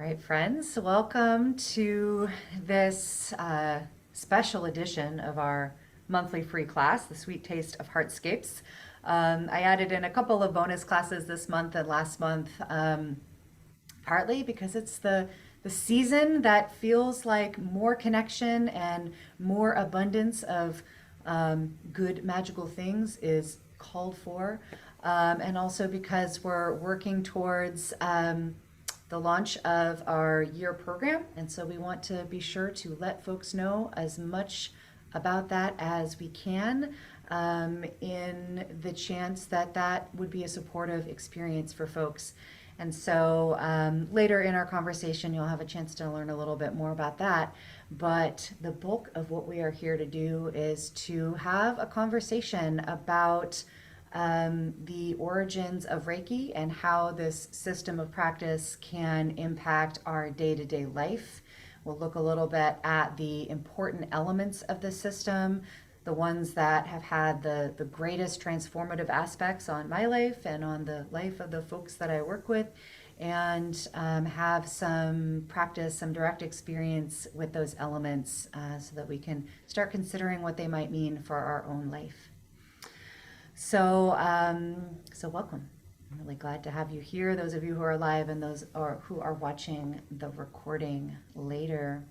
All right, friends, welcome to this special edition of our monthly free class, the Sweet Taste of HeartScapes. I added in a couple of bonus classes this month and last month, partly because it's the season that feels like more connection and more abundance of good magical things is called for, and also because we're working towards the launch of our year program. And so we want to be sure to let folks know as much about that as we can, in the chance that that would be a supportive experience for folks. And so later in our conversation, you'll have a chance to learn a little bit more about that. But the bulk of what we are here to do is to have a conversation about the origins of Reiki and how this system of practice can impact our day-to-day life. We'll look a little bit at the important elements of the system, the ones that have had the greatest transformative aspects on my life and on the life of the folks that I work with, and have some practice, some direct experience with those elements, so that we can start considering what they might mean for our own life. So welcome. I'm really glad to have you here, those of you who are live and those who are watching the recording later.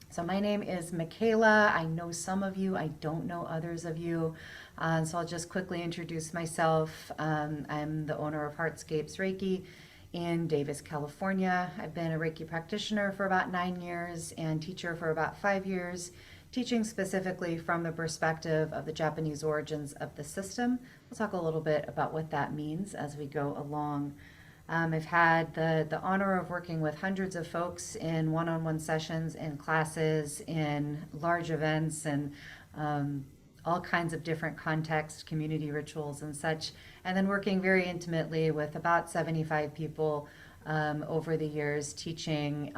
So my name is Michaela. I know some of you, I don't know others of you. So I'll just quickly introduce myself. I'm the owner of HeartScapes Reiki in Davis, California. I've been a Reiki practitioner for about 9 years and teacher for about 5 years, teaching specifically from the perspective of the Japanese origins of the system. We'll talk a little bit about what that means as we go along. I've had the honor of working with hundreds of folks in one-on-one sessions, in classes, in large events, and all kinds of different contexts, community rituals and such, and then working very intimately with about 75 people over the years, teaching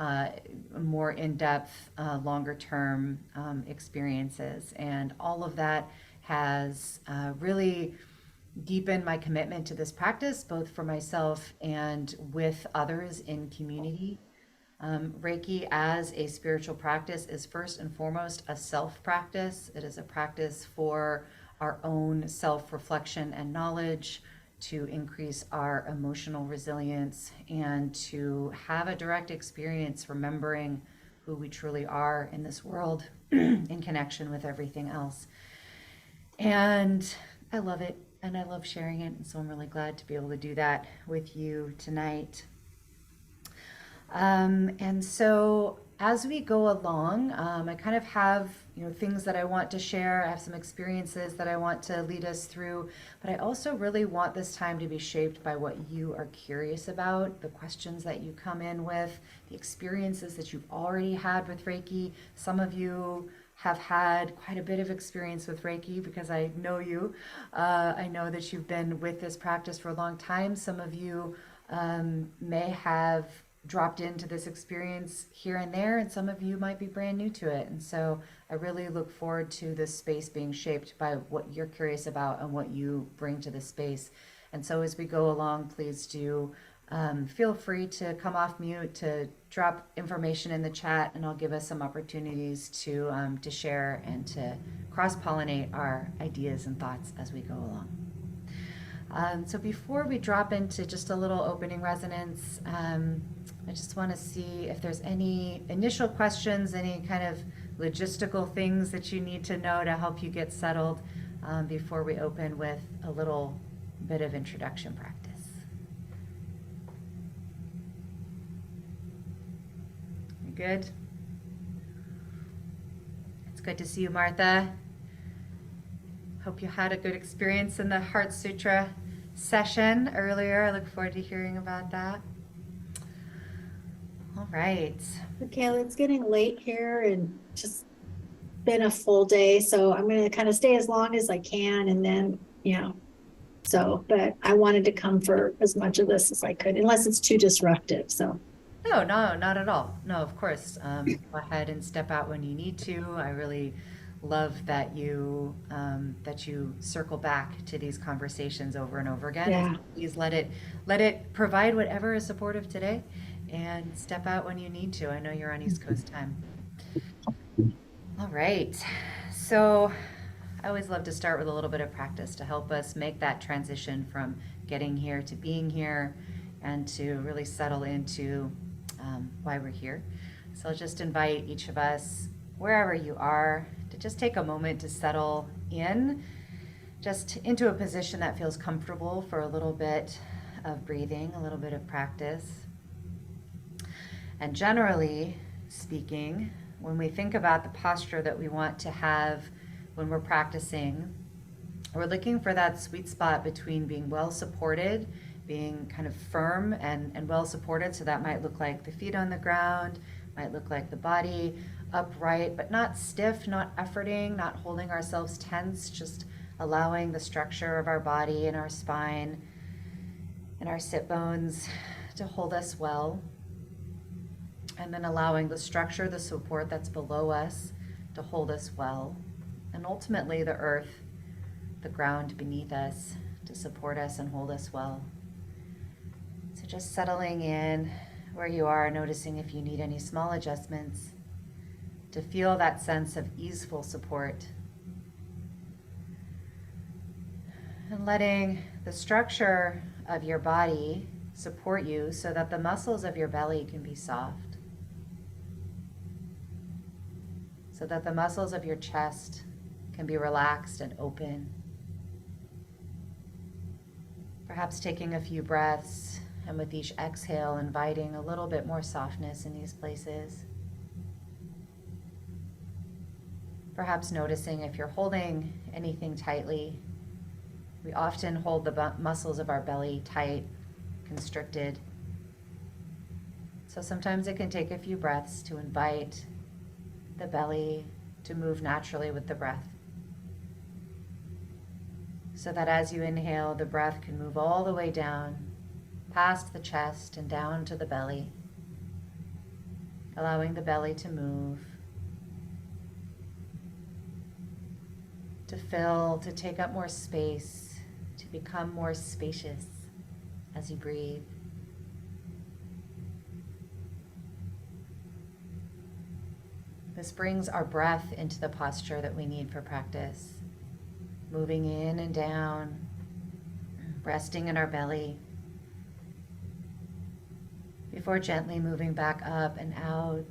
more in-depth, longer-term experiences. And all of that has really deepened my commitment to this practice, both for myself and with others in community. Reiki as a spiritual practice is first and foremost a self-practice. It is a practice for our own self-reflection and knowledge, to increase our emotional resilience, and to have a direct experience remembering who we truly are in this world in connection with everything else. And I love it, and I love sharing it, and so I'm really glad to be able to do that with you tonight. And so as we go along, I kind of have, things that I want to share. I have some experiences that I want to lead us through, but I also really want this time to be shaped by what you are curious about, the questions that you come in with, the experiences that you've already had with Reiki. Some of you have had quite a bit of experience with Reiki because I know you. I know that you've been with this practice for a long time. Some of you may have dropped into this experience here and there, and some of you might be brand new to it. And so I really look forward to this space being shaped by what you're curious about and what you bring to the space. And so as we go along, please do feel free to come off mute, to drop information in the chat, and I'll give us some opportunities to share and to cross-pollinate our ideas and thoughts as we go along. So before we drop into just a little opening resonance, I just want to see if there's any initial questions, any kind of logistical things that you need to know to help you get settled, before we open with a little bit of introduction practice. You good? It's good to see you, Martha. Hope you had a good experience in the Heart Sutra session earlier. I look forward to hearing about that. All right. Okay, it's getting late here and just been a full day. So I'm going to kind of stay as long as I can. And then, but I wanted to come for as much of this as I could, unless it's too disruptive. So. No, not at all. No, of course. Go ahead and step out when you need to. I really love that you circle back to these conversations over and over again. Yeah. Please let it provide whatever is supportive today, and step out when you need to. I know you're on East Coast time. All right. So I always love to start with a little bit of practice to help us make that transition from getting here to being here and to really settle into why we're here. So I'll just invite each of us, wherever you are, to just take a moment to settle in, just into a position that feels comfortable for a little bit of breathing, a little bit of practice. And generally speaking, when we think about the posture that we want to have when we're practicing, we're looking for that sweet spot between being well supported, being kind of firm and well supported. So that might look like the feet on the ground, might look like the body upright, but not stiff, not efforting, not holding ourselves tense, just allowing the structure of our body and our spine and our sit bones to hold us well. And then allowing the structure, the support that's below us to hold us well. And ultimately the earth, the ground beneath us to support us and hold us well. So just settling in where you are, noticing if you need any small adjustments to feel that sense of easeful support. And letting the structure of your body support you so that the muscles of your belly can be soft. So that the muscles of your chest can be relaxed and open. Perhaps taking a few breaths, and with each exhale, inviting a little bit more softness in these places. Perhaps noticing if you're holding anything tightly. We often hold the muscles of our belly tight, constricted. So sometimes it can take a few breaths to invite the belly to move naturally with the breath. So that as you inhale, the breath can move all the way down, past the chest and down to the belly, allowing the belly to move, to fill, to take up more space, to become more spacious as you breathe. This brings our breath into the posture that we need for practice. Moving in and down, resting in our belly, before gently moving back up and out.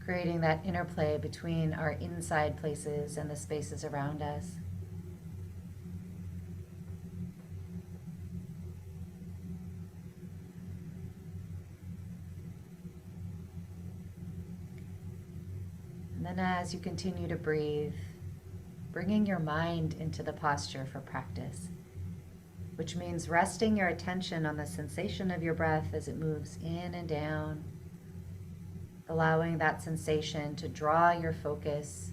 Creating that interplay between our inside places and the spaces around us. And then as you continue to breathe, bringing your mind into the posture for practice, which means resting your attention on the sensation of your breath as it moves in and down, allowing that sensation to draw your focus,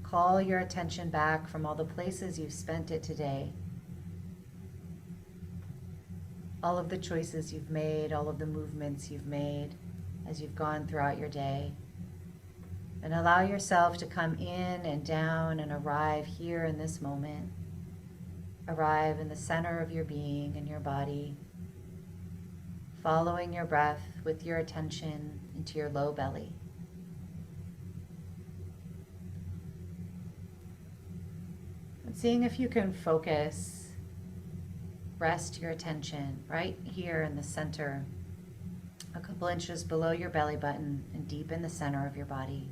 call your attention back from all the places you've spent it today, all of the choices you've made, all of the movements you've made as you've gone throughout your day. And allow yourself to come in and down and arrive here in this moment. Arrive in the center of your being and your body, following your breath with your attention into your low belly. And seeing if you can focus, rest your attention right here in the center, a couple inches below your belly button and deep in the center of your body.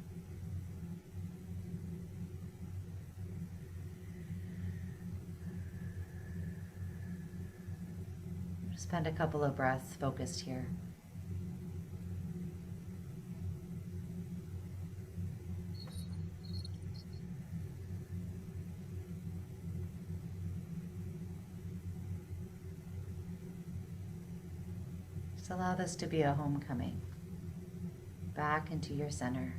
Spend a couple of breaths focused here. Just allow this to be a homecoming back into your center,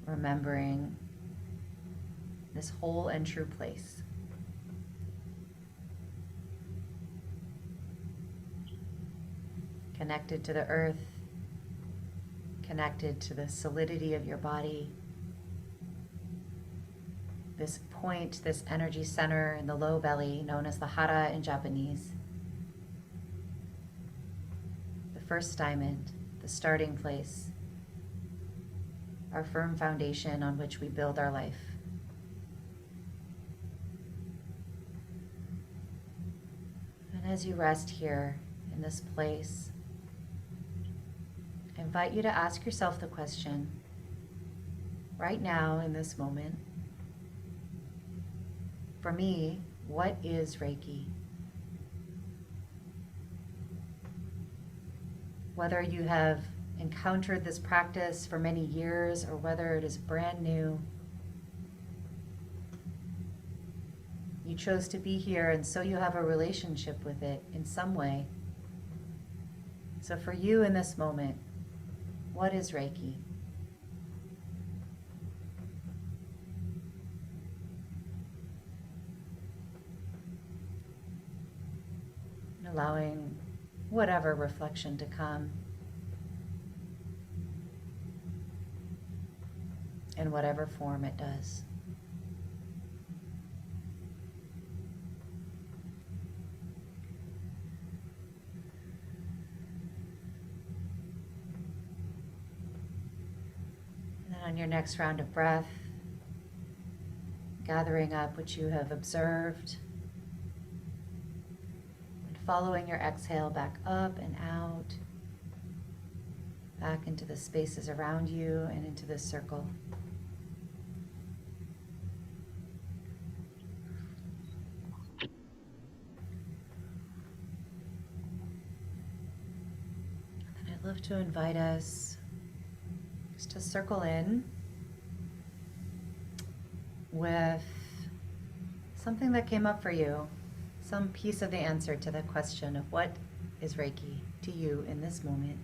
remembering this whole and true place. Connected to the earth, connected to the solidity of your body, this point, this energy center in the low belly, known as the hara in Japanese. The first diamond, the starting place, our firm foundation on which we build our life. And as you rest here in this place, I invite you to ask yourself the question, right now in this moment, for me, what is Reiki? Whether you have encountered this practice for many years or whether it is brand new, you chose to be here, and so you have a relationship with it in some way. So for you in this moment, what is Reiki? Allowing whatever reflection to come in whatever form it does. And then on your next round of breath, gathering up what you have observed, following your exhale back up and out, back into the spaces around you and into this circle. And I'd love to invite us just to circle in with something that came up for you. Some piece of the answer to the question of what is Reiki to you in this moment.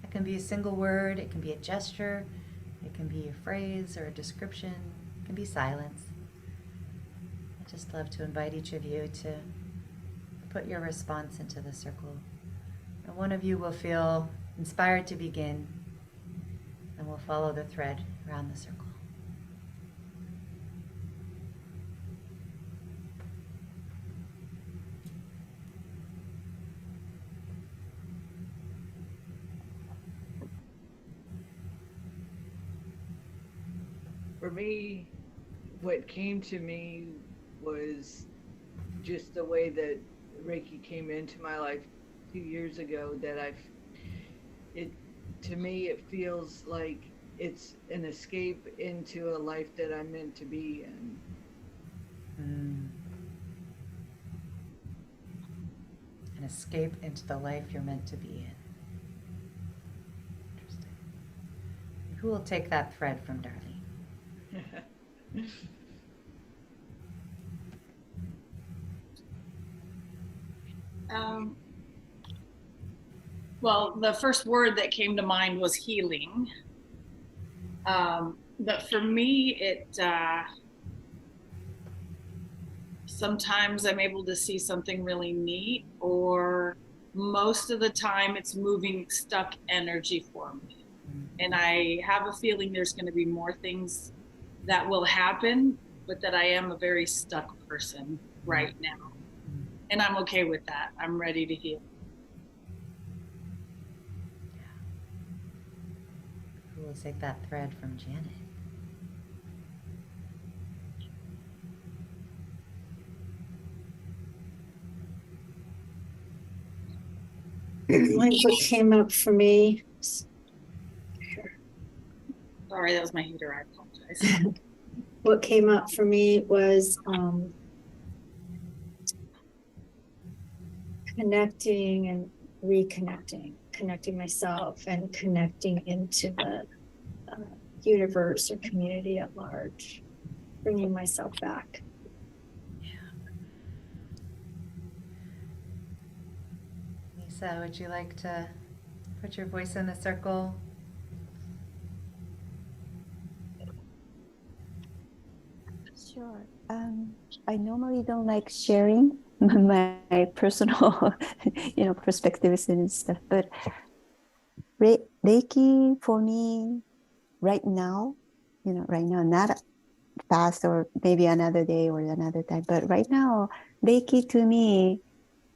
It can be a single word, it can be a gesture, it can be a phrase or a description, it can be silence. I'd just love to invite each of you to put your response into the circle. And one of you will feel inspired to begin, and we'll follow the thread around the circle. For me, what came to me was just the way that Reiki came into my life 2 years ago. To me, it feels like it's an escape into a life that I'm meant to be in. An escape into the life you're meant to be in. Interesting. Who will take that thread from Darlene? Well, the first word that came to mind was healing. But for me, sometimes I'm able to see something really neat, or most of the time it's moving stuck energy for me. And I have a feeling there's going to be more things that will happen, but that I am a very stuck person right now. And I'm okay with that. I'm ready to heal. Who will take that thread from Janet? Like what came up for me. Sorry, that was my heater. I apologize. What came up for me was connecting and reconnecting, connecting myself and connecting into the universe or community at large, bringing myself back. Lisa, would you like to put your voice in the circle? Sure. I normally don't like sharing my personal, perspectives and stuff, but Reiki for me right now, not past or maybe another day or another time. But right now, Reiki to me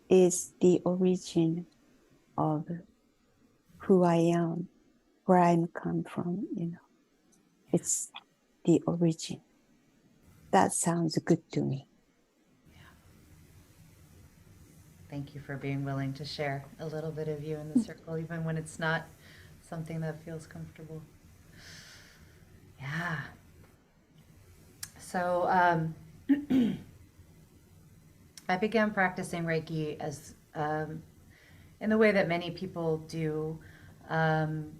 is the origin of who I am, where I'm come from, you know. It's the origin. That sounds good to me. Thank you for being willing to share a little bit of you in the circle, even when it's not something that feels comfortable. Yeah. So I began practicing Reiki as in the way that many people do, um,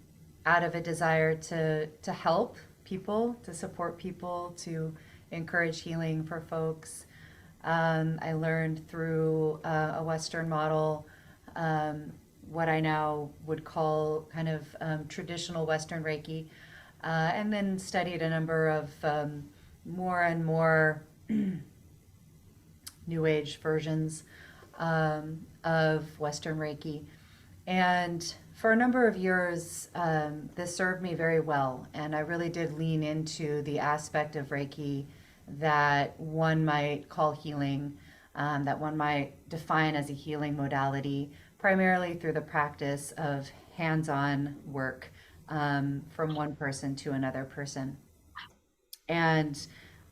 out of a desire to help people, to support people, to encourage healing for folks. I learned through a Western model, what I now would call kind of traditional Western Reiki, and then studied a number of more and more New Age versions of Western Reiki. And for a number of years, this served me very well. And I really did lean into the aspect of Reiki that one might call healing, that one might define as a healing modality, primarily through the practice of hands on work from one person to another person. And,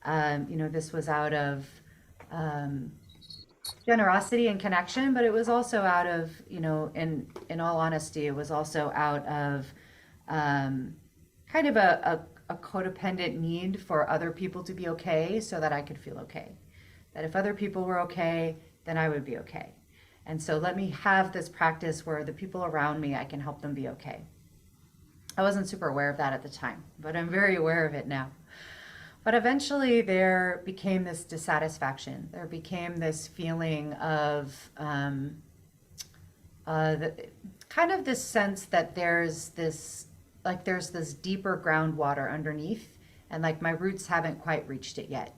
this was out of generosity and connection, but it was also out of, in all honesty, it was also out of kind of a codependent need for other people to be okay so that I could feel okay. That if other people were okay, then I would be okay. And so let me have this practice where the people around me, I can help them be okay. I wasn't super aware of that at the time, but I'm very aware of it now. But eventually there became this dissatisfaction. There became this feeling of kind of this sense that there's this deeper groundwater underneath, and like my roots haven't quite reached it yet.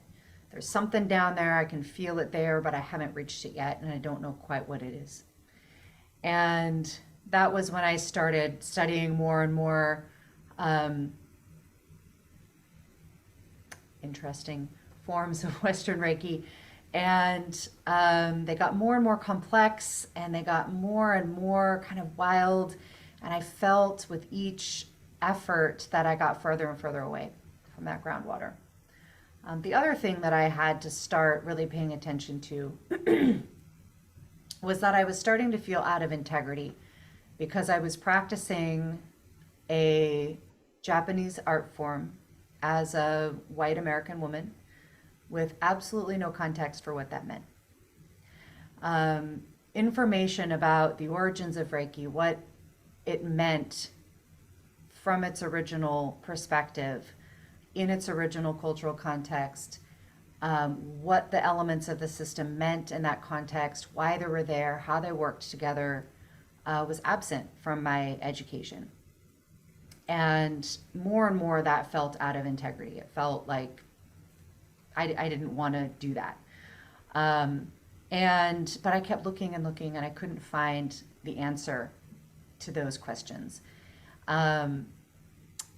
There's something down there, I can feel it there, but I haven't reached it yet, and I don't know quite what it is. And that was when I started studying more and more interesting forms of Western Reiki. And they got more and more complex, and they got more and more kind of wild. And I felt with each effort that I got further and further away from that groundwater. The other thing that I had to start really paying attention to was that I was starting to feel out of integrity because I was practicing a Japanese art form as a white American woman with absolutely no context for what that meant. Information about the origins of Reiki, what it meant from its original perspective, in its original cultural context, what the elements of the system meant in that context, why they were there, how they worked together, was absent from my education. And more that felt out of integrity. It felt like I didn't want to do that. But I kept looking and looking, and I couldn't find the answer to those questions. And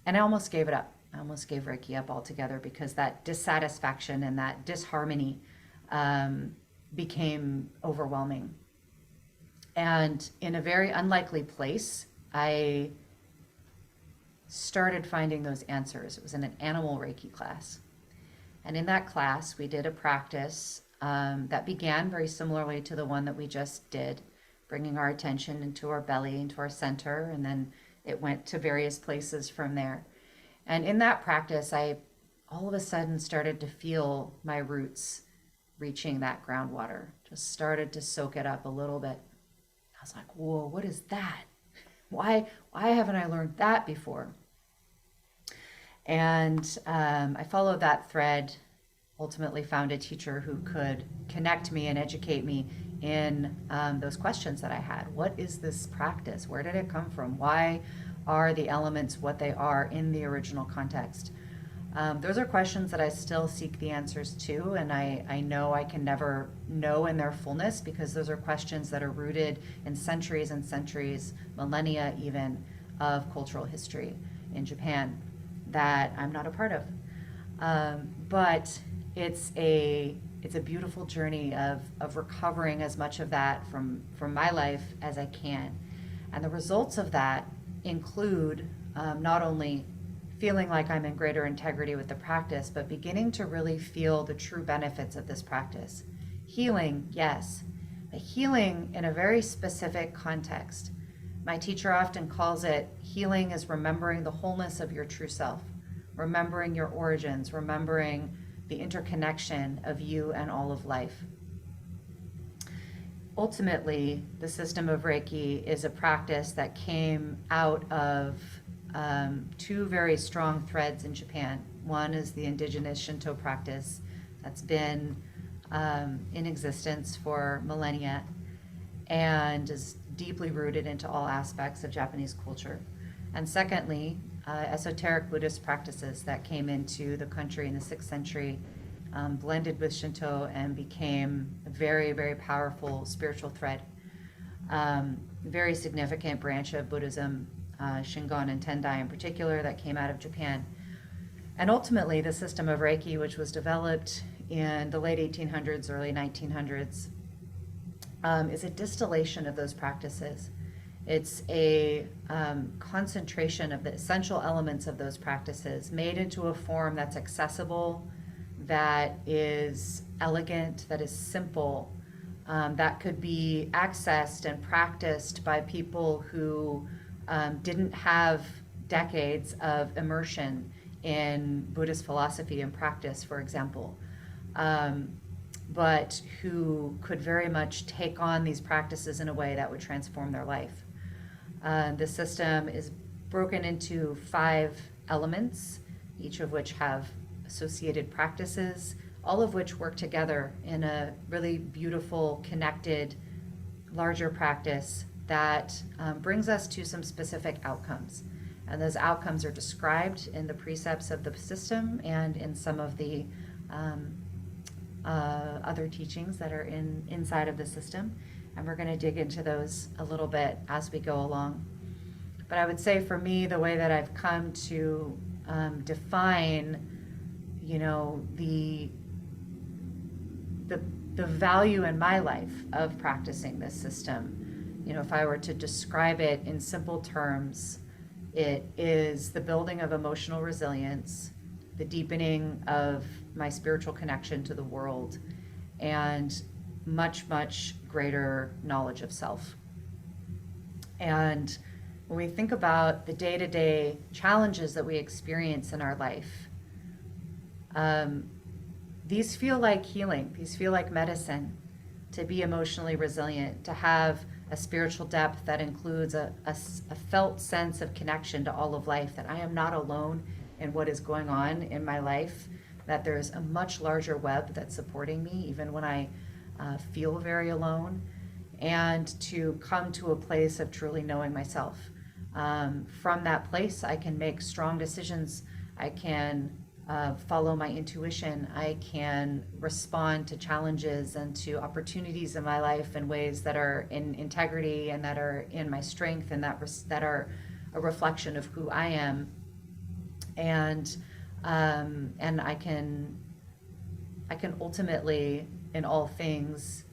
I almost gave it up. I almost gave Reiki up altogether because that dissatisfaction and that disharmony became overwhelming. And in a very unlikely place, I started finding those answers. It was in an animal Reiki class. And in that class, we did a practice that began very similarly to the one that we just did, bringing our attention into our belly, into our center, and then it went to various places from there. And in that practice, I all of a sudden started to feel my roots reaching that groundwater, just started to soak it up a little bit. I was like, whoa, what is that? Why haven't I learned that before? And I followed that thread, ultimately found a teacher who could connect me and educate me in those questions that I had. What is this practice? Where did it come from? Why are the elements what they are in the original context? Those are questions that I still seek the answers to, and I know I can never know in their fullness because those are questions that are rooted in centuries and centuries, millennia even, of cultural history in Japan that I'm not a part of. But it's a beautiful journey of recovering as much of that from my life as I can. And the results of that include not only feeling like I'm in greater integrity with the practice, but beginning to really feel the true benefits of this practice. Healing, yes, but healing in a very specific context. My teacher often calls it healing is remembering the wholeness of your true self, remembering your origins, remembering the interconnection of you and all of life. Ultimately, the system of Reiki is a practice that came out of two very strong threads in Japan. One is the indigenous Shinto practice that's been in existence for millennia and is deeply rooted into all aspects of Japanese culture. And secondly, esoteric Buddhist practices that came into the country in the 6th century, blended with Shinto and became a very, very powerful spiritual thread. Very significant branch of Buddhism, Shingon and Tendai in particular, that came out of Japan. And ultimately, the system of Reiki, which was developed in the late 1800s, early 1900s, is a distillation of those practices. It's a concentration of the essential elements of those practices made into a form that's accessible, that is elegant, that is simple, that could be accessed and practiced by people who didn't have decades of immersion in Buddhist philosophy and practice, for example, but who could very much take on these practices in a way that would transform their life. The system is broken into 5 elements, each of which have associated practices, all of which work together in a really beautiful, connected, larger practice that brings us to some specific outcomes. And those outcomes are described in the precepts of the system and in some of the other teachings that are inside of the system. And we're going to dig into those a little bit as we go along. But I would say for me, the way that I've come to define, the value in my life of practicing this system, if I were to describe it in simple terms, it is the building of emotional resilience, the deepening of my spiritual connection to the world, and much, much greater knowledge of self. And when we think about the day-to-day challenges that we experience in our life, these feel like healing. These feel like medicine. To be emotionally resilient, to have a spiritual depth that includes a felt sense of connection to all of life, that I am not alone in what is going on in my life, that there's a much larger web that's supporting me even when I feel very alone, and to come to a place of truly knowing myself. From that place, I can make strong decisions. I can follow my intuition. I can respond to challenges and to opportunities in my life in ways that are in integrity and that are in my strength and that are a reflection of who I am. And I can ultimately, in all things,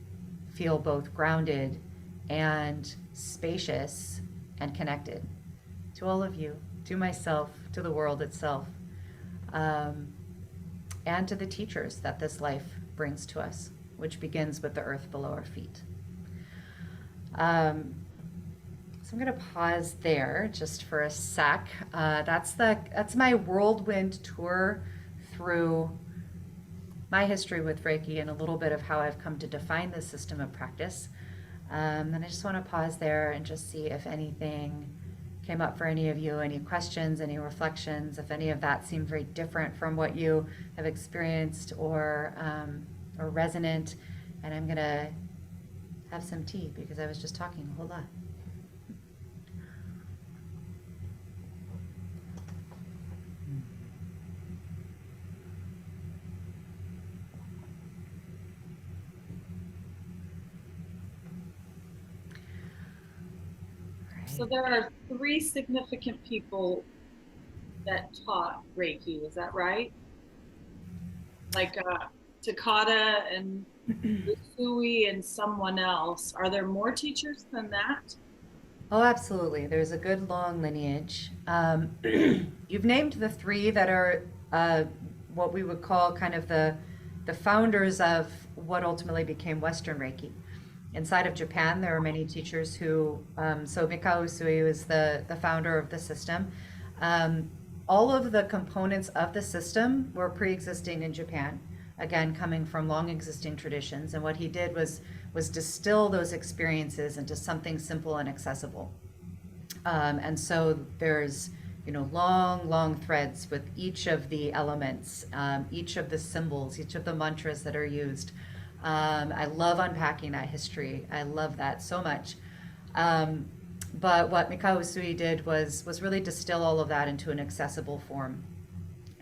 feel both grounded and spacious and connected to all of you, to myself, to the world itself, and to the teachers that this life brings to us, which begins with the earth below our feet. So I'm going to pause there just for a sec. That's my whirlwind tour through my history with Reiki and a little bit of how I've come to define this system of practice. And I just want to pause there and just see if anything came up for any of you, any questions, any reflections, if any of that seemed very different from what you have experienced or resonant. And I'm going to have some tea because I was just talking a whole lot. So there are 3 significant people that taught Reiki, is that right? like Takata and Usui and someone else. Are there more teachers than that? Oh, absolutely. There's a good long lineage. You've named the three that are what we would call kind of the founders of what ultimately became Western Reiki. Inside of Japan, there are many teachers who, so Mikao Usui was the founder of the system. All of the components of the system were pre-existing in Japan, again, coming from long existing traditions. And what he did was distill those experiences into something simple and accessible. And so there's, long threads with each of the elements, each of the symbols, each of the mantras that are used. I love unpacking that history. I love that so much. But what Mikao Usui did was really distill all of that into an accessible form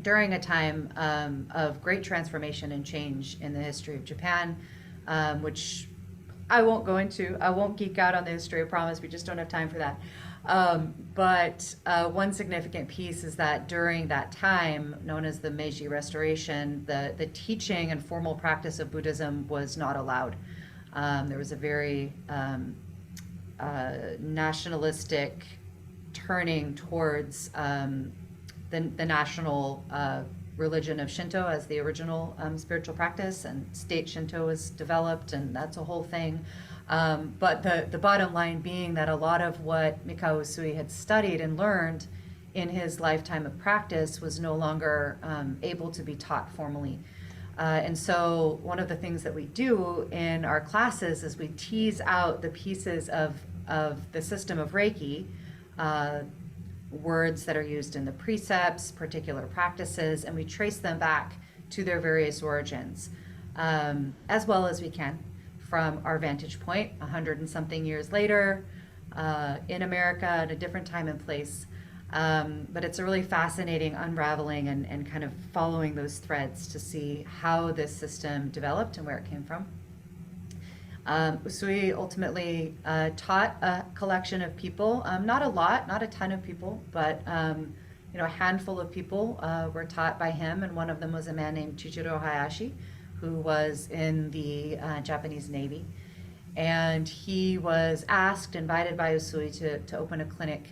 during a time of great transformation and change in the history of Japan, which I won't go into. I won't geek out on the history, I promise. We just don't have time for that. But one significant piece is that during that time, known as the Meiji Restoration, the teaching and formal practice of Buddhism was not allowed. There was a very nationalistic turning towards the national religion of Shinto as the original spiritual practice, and state Shinto was developed, and that's a whole thing. But the bottom line being that a lot of what Mikao Usui had studied and learned in his lifetime of practice was no longer able to be taught formally. And so one of the things that we do in our classes is we tease out the pieces of the system of Reiki, words that are used in the precepts, particular practices, and we trace them back to their various origins, as well as we can from our vantage point, 100 and something years later, in America at a different time and place. But it's a really fascinating unraveling and kind of following those threads to see how this system developed and where it came from. Usui ultimately taught a collection of people, not a lot, not a ton of people, but a handful of people were taught by him, and one of them was a man named Chujiro Hayashi, who was in the Japanese Navy. And he was invited by Usui to open a clinic,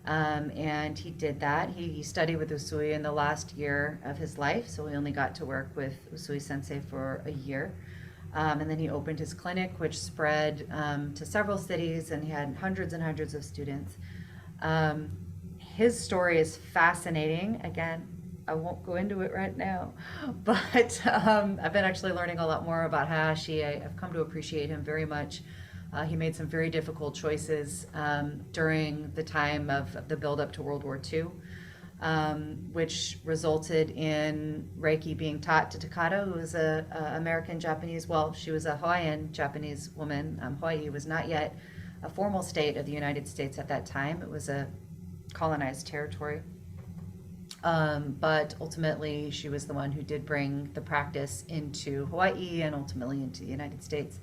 and he did that. He studied with Usui in the last year of his life, so he only got to work with Usui Sensei for a year. And then he opened his clinic, which spread to several cities, and he had hundreds and hundreds of students. His story is fascinating. Again, I won't go into it right now, but I've been actually learning a lot more about Hayashi. I've come to appreciate him very much. He made some very difficult choices during the time of the build-up to World War II. Which resulted in Reiki being taught to Takata, who was a American Japanese, well, she was a Hawaiian Japanese woman. Hawaii was not yet a formal state of the United States at that time. It was a colonized territory. But ultimately, she was the one who did bring the practice into Hawaii and ultimately into the United States.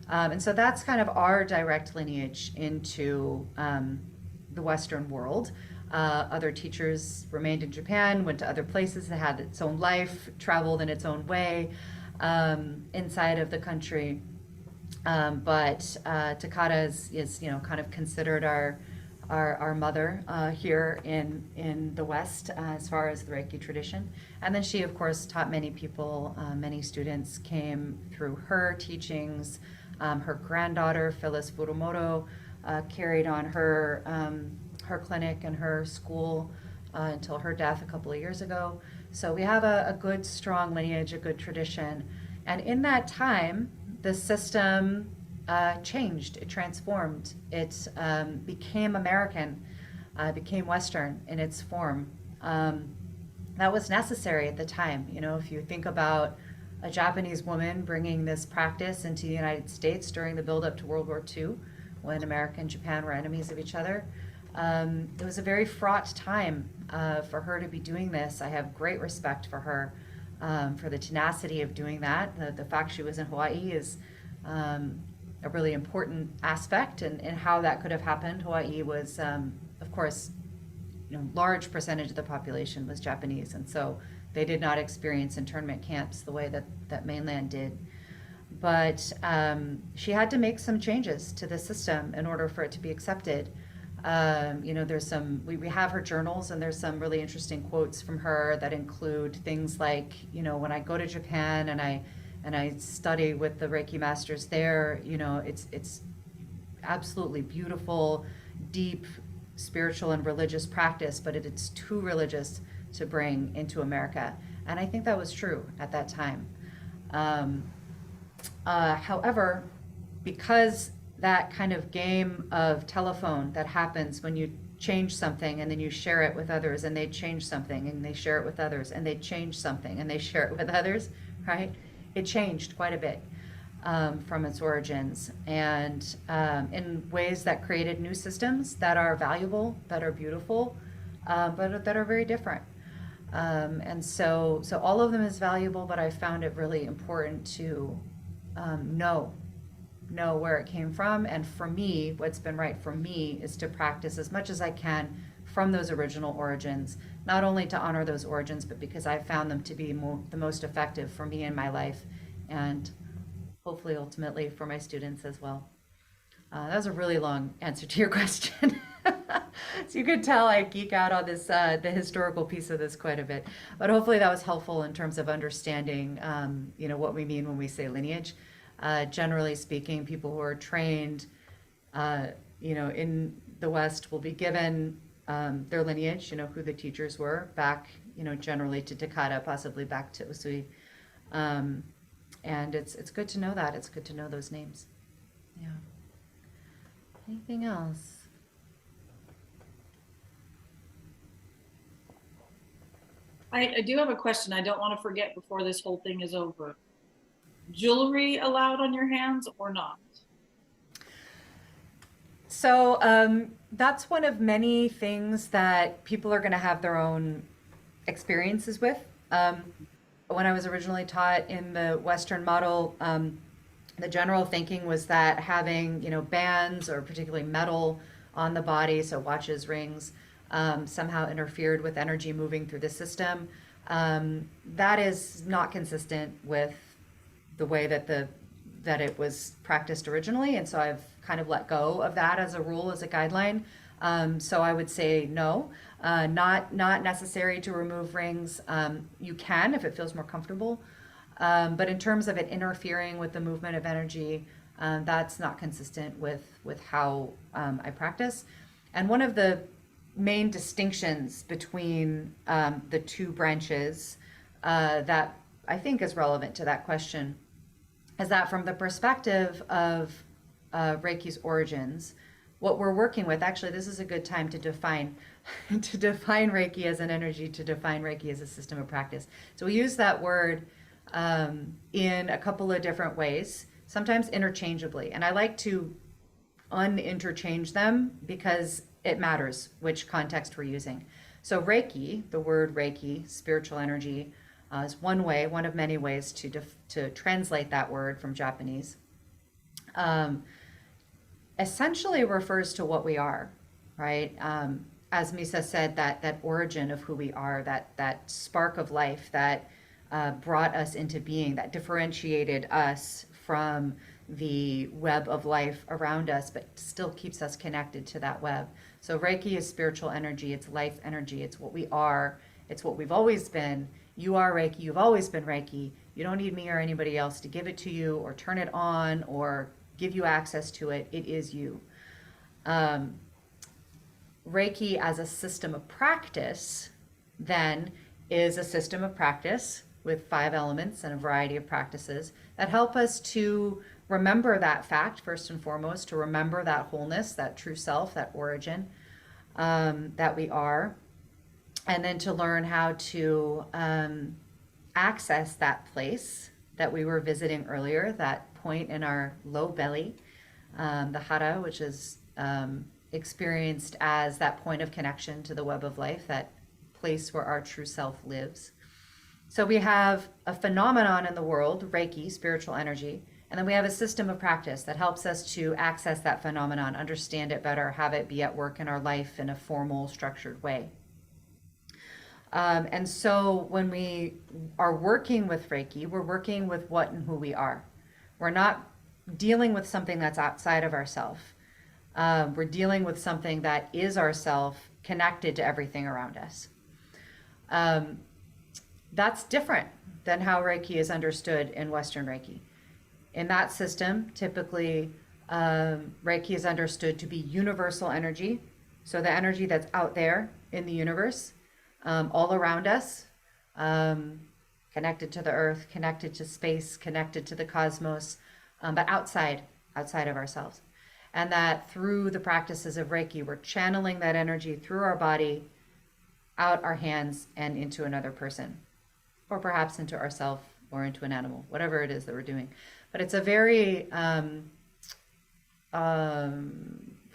And so that's kind of our direct lineage into the Western world. Other teachers remained in Japan, went to other places that had its own life, traveled in its own way inside of the country. But Takata is kind of considered our mother here in the West as far as the Reiki tradition. And then she, of course, taught many people. Many students came through her teachings. Her granddaughter, Phyllis Furumoto, carried on her clinic and her school until her death a couple of years ago. So we have a good, strong lineage, a good tradition. And in that time, the system changed, it transformed, it became American, became Western in its form. That was necessary at the time. If you think about a Japanese woman bringing this practice into the United States during the build-up to World War II, when America and Japan were enemies of each other. It was a very fraught time for her to be doing this. I have great respect for her, for the tenacity of doing that. The fact she was in Hawaii is a really important aspect in how that could have happened. Hawaii was, of course, large percentage of the population was Japanese, and so They did not experience internment camps the way that mainland did. But she had to make some changes to the system in order for it to be accepted. There's we have her journals, and there's some really interesting quotes from her that include things like, when I go to Japan and I study with the Reiki masters there, it's absolutely beautiful, deep spiritual and religious practice, but it's too religious to bring into America. And I think that was true at that time. However, because that kind of game of telephone that happens when you change something and then you share it with others, and they change something and they share it with others, and they change something and they share it with others, right? It changed quite a bit from its origins, and in ways that created new systems that are valuable, that are beautiful, but that are very different. And so all of them is valuable, but I found it really important to know where it came from. And for me, what's been right for me is to practice as much as I can from those original origins, not only to honor those origins, but because I found them to be the most effective for me in my life, and hopefully ultimately for my students as well. That was a really long answer to your question. So you could tell I geek out on this, the historical piece of this quite a bit, but hopefully that was helpful in terms of understanding, what we mean when we say lineage. Generally speaking, people who are trained, in the West will be given their lineage, who the teachers were back, generally to Takata, possibly back to Usui. And it's good to know that. It's good to know those names. Yeah. Anything else? I do have a question I don't want to forget before this whole thing is over. Jewelry allowed on your hands or not? So that's one of many things that people are going to have their own experiences with. When I was originally taught in the Western model, the general thinking was that having, bands or particularly metal on the body, so watches, rings, somehow interfered with energy moving through the system. That is not consistent with the way that it was practiced originally, and so I've kind of let go of that as a rule, as a guideline. So I would say no, not necessary to remove rings. You can if it feels more comfortable, but in terms of it interfering with the movement of energy, that's not consistent with how I practice. And one of the main distinctions between the two branches that I think is relevant to that question is that from the perspective of Reiki's origins, what we're working with, actually, this is a good time to define Reiki as an energy, to define Reiki as a system of practice. So we use that word in a couple of different ways, sometimes interchangeably. And I like to uninterchange them because it matters which context we're using. So Reiki, the word Reiki, spiritual energy, is one way, one of many ways to translate that word from Japanese. Essentially refers to what we are, right? As Misa said, that origin of who we are, that spark of life that brought us into being, that differentiated us from the web of life around us, but still keeps us connected to that web. So Reiki is spiritual energy, it's life energy, it's what we are, it's what we've always been. You are Reiki, you've always been Reiki. You don't need me or anybody else to give it to you or turn it on or give you access to it. It is you. Reiki as a system of practice then is a system of practice with 5 elements and a variety of practices that help us to remember that fact, first and foremost, to remember that wholeness, that true self, that origin that we are, and then to learn how to access that place that we were visiting earlier, that point in our low belly, the hara, which is experienced as that point of connection to the web of life, that place where our true self lives. So we have a phenomenon in the world, Reiki, spiritual energy, and then we have a system of practice that helps us to access that phenomenon, understand it better, have it be at work in our life in a formal, structured way. And so when we are working with Reiki, we're working with what and who we are. We're not dealing with something that's outside of ourselves. We're dealing with something that is ourself, connected to everything around us. That's different than how Reiki is understood in Western Reiki. In that system, typically, Reiki is understood to be universal energy. So the energy that's out there in the universe, all around us, connected to the earth, connected to space, connected to the cosmos, but outside of ourselves. And that through the practices of Reiki, we're channeling that energy through our body, out our hands, and into another person, or perhaps into ourselves or into an animal, whatever it is that we're doing. But it's a very,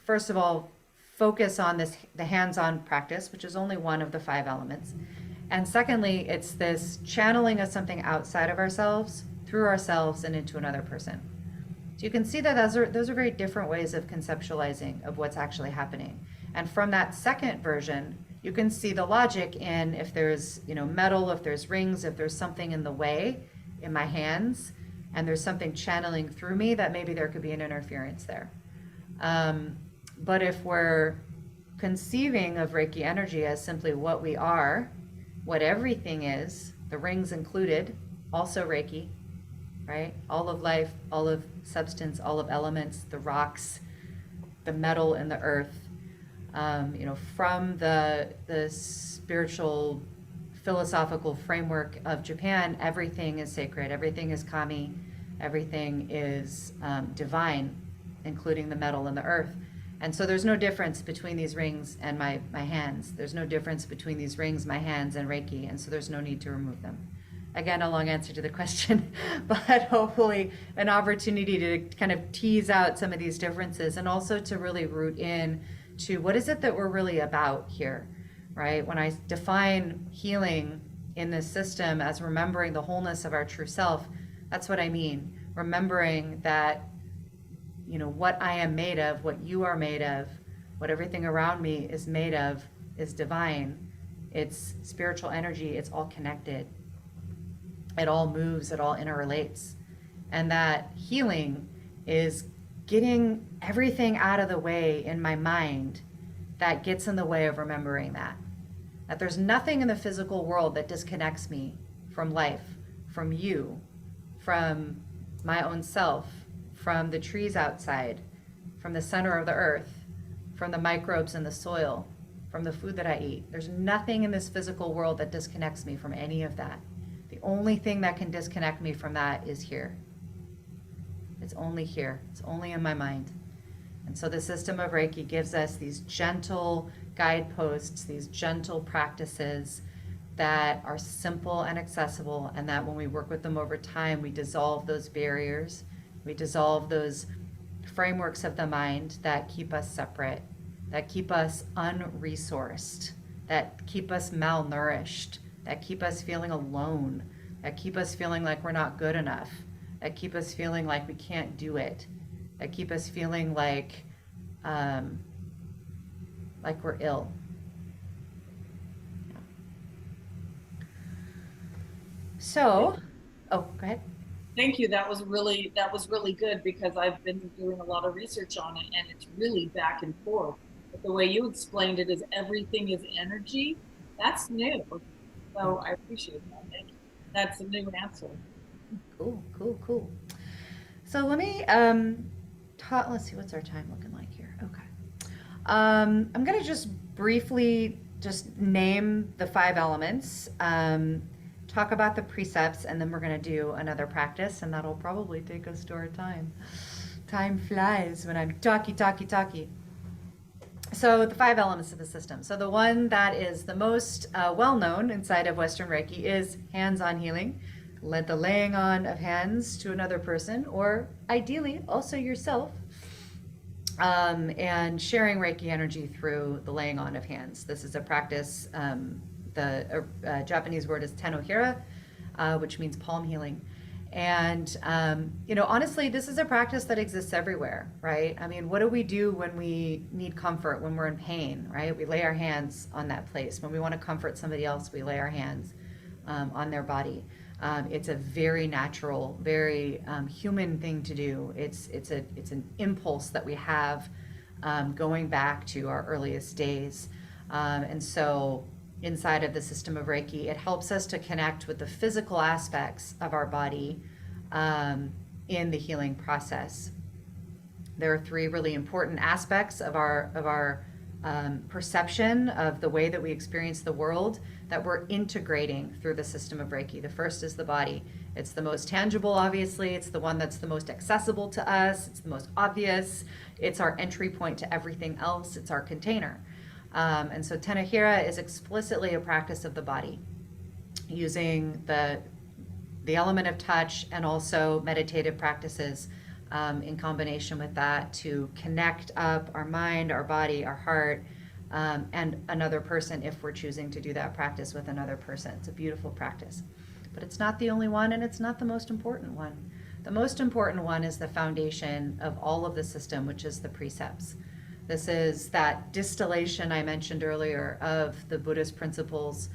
first of all, focus on the hands-on practice, which is only one of the 5 elements. And secondly, it's this channeling of something outside of ourselves, through ourselves, and into another person. So you can see that those are very different ways of conceptualizing of what's actually happening. And from that second version, you can see the logic in if there's, metal, if there's rings, if there's something in the way in my hands, and there's something channeling through me, that maybe there could be an interference there. But if we're conceiving of Reiki energy as simply what we are, what everything is, the rings included, also Reiki, right? All of life, all of substance, all of elements, the rocks, the metal and the earth, from the spiritual philosophical framework of Japan, everything is sacred, everything is kami, everything is divine, including the metal and the earth. And so there's no difference between these rings and my hands. There's no difference between these rings, my hands, and Reiki, and so there's no need to remove them. Again, a long answer to the question, but hopefully an opportunity to kind of tease out some of these differences, and also to really root in to what is it that we're really about here, right? When I define healing in this system as remembering the wholeness of our true self, that's what I mean. Remembering that, what I am made of, what you are made of, what everything around me is made of is divine. It's spiritual energy. It's all connected. It all moves. It all interrelates. And that healing is getting everything out of the way in my mind that gets in the way of remembering that. That there's nothing in the physical world that disconnects me from life, from you, from my own self, from the trees outside, from the center of the earth, from the microbes in the soil, from the food that I eat. There's nothing in this physical world that disconnects me from any of that. The only thing that can disconnect me from that is here. It's only here. It's only in my mind. And so the system of Reiki gives us these gentle guideposts, these gentle practices that are simple and accessible, and that when we work with them over time, we dissolve those barriers. We dissolve those frameworks of the mind that keep us separate, that keep us unresourced, that keep us malnourished, that keep us feeling alone, that keep us feeling like we're not good enough, that keep us feeling like we can't do it, that keep us feeling like we're ill. So, go ahead. Thank you. That was really good, because I've been doing a lot of research on it, and it's really back and forth. But the way you explained it is everything is energy. That's new. So I appreciate that. Thank you. That's a new answer. Cool. So let me let's see, what's our time looking like here? Okay. I'm gonna just briefly name the 5 elements, talk about the precepts, and then we're gonna do another practice, and that'll probably take us to our time. Time flies when I'm talky. So the 5 elements of the system. So the one that is the most well-known inside of Western Reiki is hands-on healing, the laying on of hands to another person, or ideally also yourself, and sharing Reiki energy through the laying on of hands. This is a practice, the Japanese word is tenohira, which means palm healing. And, honestly, this is a practice that exists everywhere, right? I mean, what do we do when we need comfort, when we're in pain, right? We lay our hands on that place. When we want to comfort somebody else, we lay our hands on their body. It's a very natural, very human thing to do. It's an impulse that we have going back to our earliest days. And so inside of the system of Reiki, it helps us to connect with the physical aspects of our body in the healing process. There are three really important aspects of our perception of the way that we experience the world that we're integrating through the system of Reiki. The first is the body. It's the most tangible, obviously. It's the one that's the most accessible to us. It's the most obvious. It's our entry point to everything else. It's our container. And so Tenahira is explicitly a practice of the body, using the element of touch and also meditative practices in combination with that to connect up our mind, our body, our heart, and another person if we're choosing to do that practice with another person. It's a beautiful practice. But it's not the only one, and it's not the most important one. The most important one is the foundation of all of the system, which is the precepts. This is that distillation I mentioned earlier of the Buddhist principles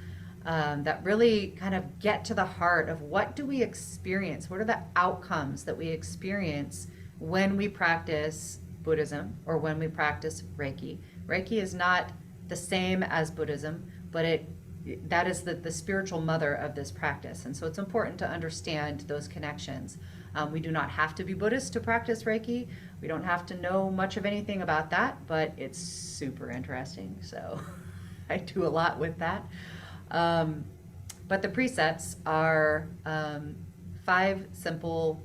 that really kind of get to the heart of what do we experience? What are the outcomes that we experience when we practice Buddhism or when we practice Reiki? Reiki is not the same as Buddhism, but that is the spiritual mother of this practice. And so it's important to understand those connections. We do not have to be Buddhist to practice Reiki. We don't have to know much of anything about that, but it's super interesting. So I do a lot with that. But the precepts are 5 simple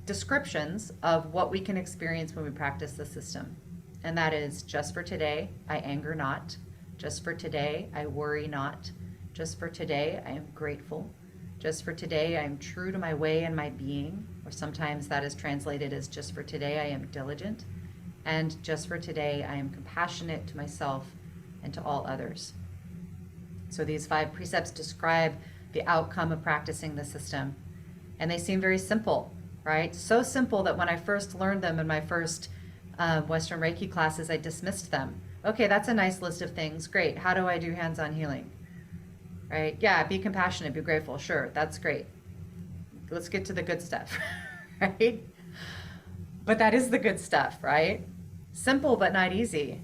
descriptions of what we can experience when we practice the system. And that is, just for today, I anger not. Just for today, I worry not. Just for today, I am grateful. Just for today, I am true to my way and my being. Or sometimes that is translated as, just for today, I am diligent. And just for today, I am compassionate to myself and to all others. So these 5 precepts describe the outcome of practicing the system. And they seem very simple, right? So simple that when I first learned them in my first Western Reiki classes, I dismissed them. Okay, that's a nice list of things. Great. How do I do hands-on healing? Right? Yeah, be compassionate, be grateful. Sure, that's great. Let's get to the good stuff, right? But that is the good stuff, right? Simple, but not easy.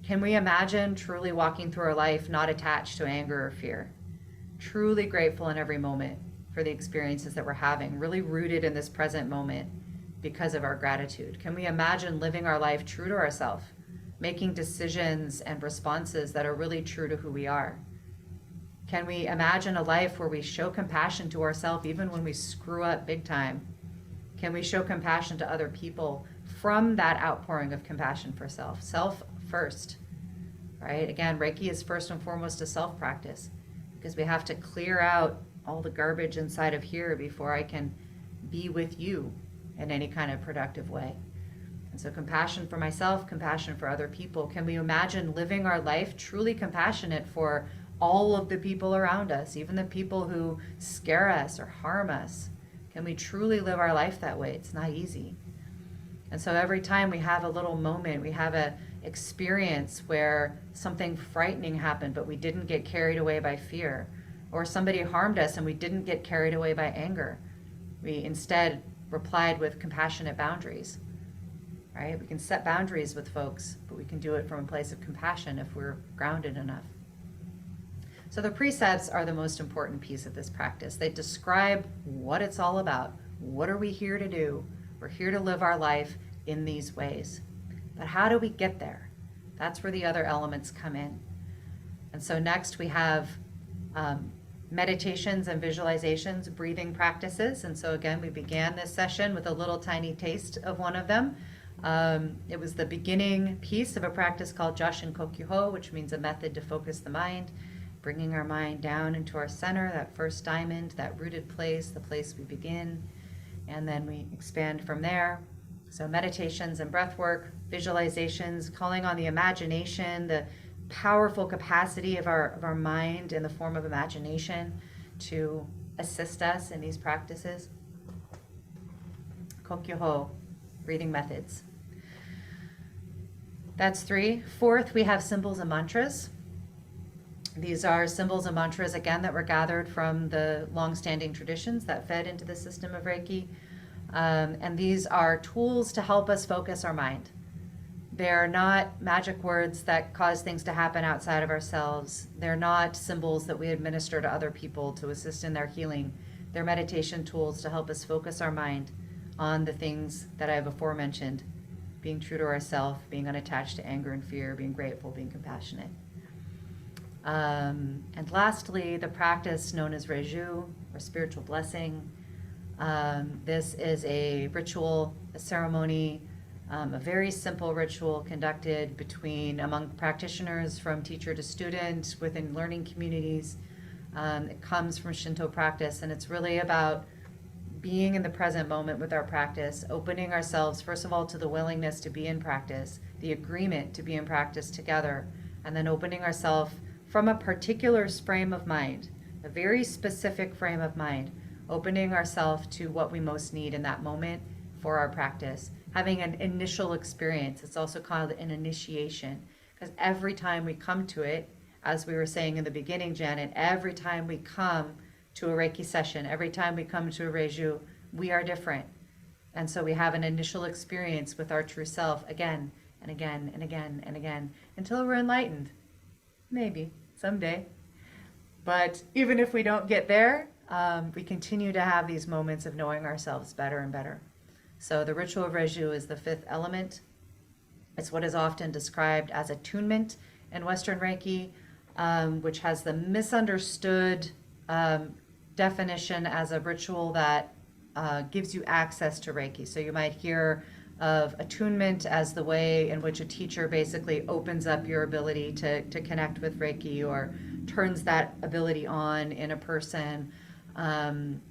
Can we imagine truly walking through our life not attached to anger or fear? Truly grateful in every moment for the experiences that we're having, really rooted in this present moment because of our gratitude. Can we imagine living our life true to ourselves, making decisions and responses that are really true to who we are? Can we imagine a life where we show compassion to ourselves even when we screw up big time? Can we show compassion to other people from that outpouring of compassion for self? Self first, right? Again, Reiki is first and foremost a self practice because we have to clear out all the garbage inside of here before I can be with you in any kind of productive way. And so compassion for myself, compassion for other people. Can we imagine living our life truly compassionate for all of the people around us, even the people who scare us or harm us? Can we truly live our life that way? It's not easy. And so every time we have a little moment, we have a experience where something frightening happened, but we didn't get carried away by fear, or somebody harmed us and we didn't get carried away by anger. We instead replied with compassionate boundaries, right? We can set boundaries with folks, but we can do it from a place of compassion if we're grounded enough. So the precepts are the most important piece of this practice. They describe what it's all about. What are we here to do? We're here to live our life in these ways. But how do we get there? That's where the other elements come in. And so next we have meditations and visualizations, breathing practices. And so again, we began this session with a little tiny taste of one of them. It was the beginning piece of a practice called Joshin Kokyuho, which means a method to focus the mind, bringing our mind down into our center, that first diamond, that rooted place, the place we begin, and then we expand from there. So meditations and breath work, visualizations, calling on the imagination, the powerful capacity of our mind in the form of imagination to assist us in these practices. Kokyoho, breathing methods. That's 3. 4th, we have symbols and mantras. These are symbols and mantras, again, that were gathered from the long-standing traditions that fed into the system of Reiki. And these are tools to help us focus our mind. They're not magic words that cause things to happen outside of ourselves. They're not symbols that we administer to other people to assist in their healing. They're meditation tools to help us focus our mind on the things that I have before mentioned. Being true to ourselves, being unattached to anger and fear, being grateful, being compassionate. And lastly, the practice known as Reiju, or spiritual blessing. This is a ritual, a ceremony, a very simple ritual conducted among practitioners from teacher to student within learning communities. It comes from Shinto practice, and it's really about being in the present moment with our practice, opening ourselves, first of all, to the willingness to be in practice, the agreement to be in practice together, and then opening ourselves from a particular frame of mind, a very specific frame of mind, opening ourselves to what we most need in that moment for our practice, having an initial experience. It's also called an initiation, because every time we come to it, as we were saying in the beginning, Janet, every time we come to a Reiki session, every time we come to a Reiju, we are different. And so we have an initial experience with our true self again and again and again and again until we're enlightened. Maybe someday. But even if we don't get there, we continue to have these moments of knowing ourselves better and better. So the ritual of Reiju is the 5th element. It's what is often described as attunement in Western Reiki, which has the misunderstood definition as a ritual that gives you access to Reiki. So you might hear of attunement as the way in which a teacher basically opens up your ability to connect with Reiki, or turns that ability on in a person, kind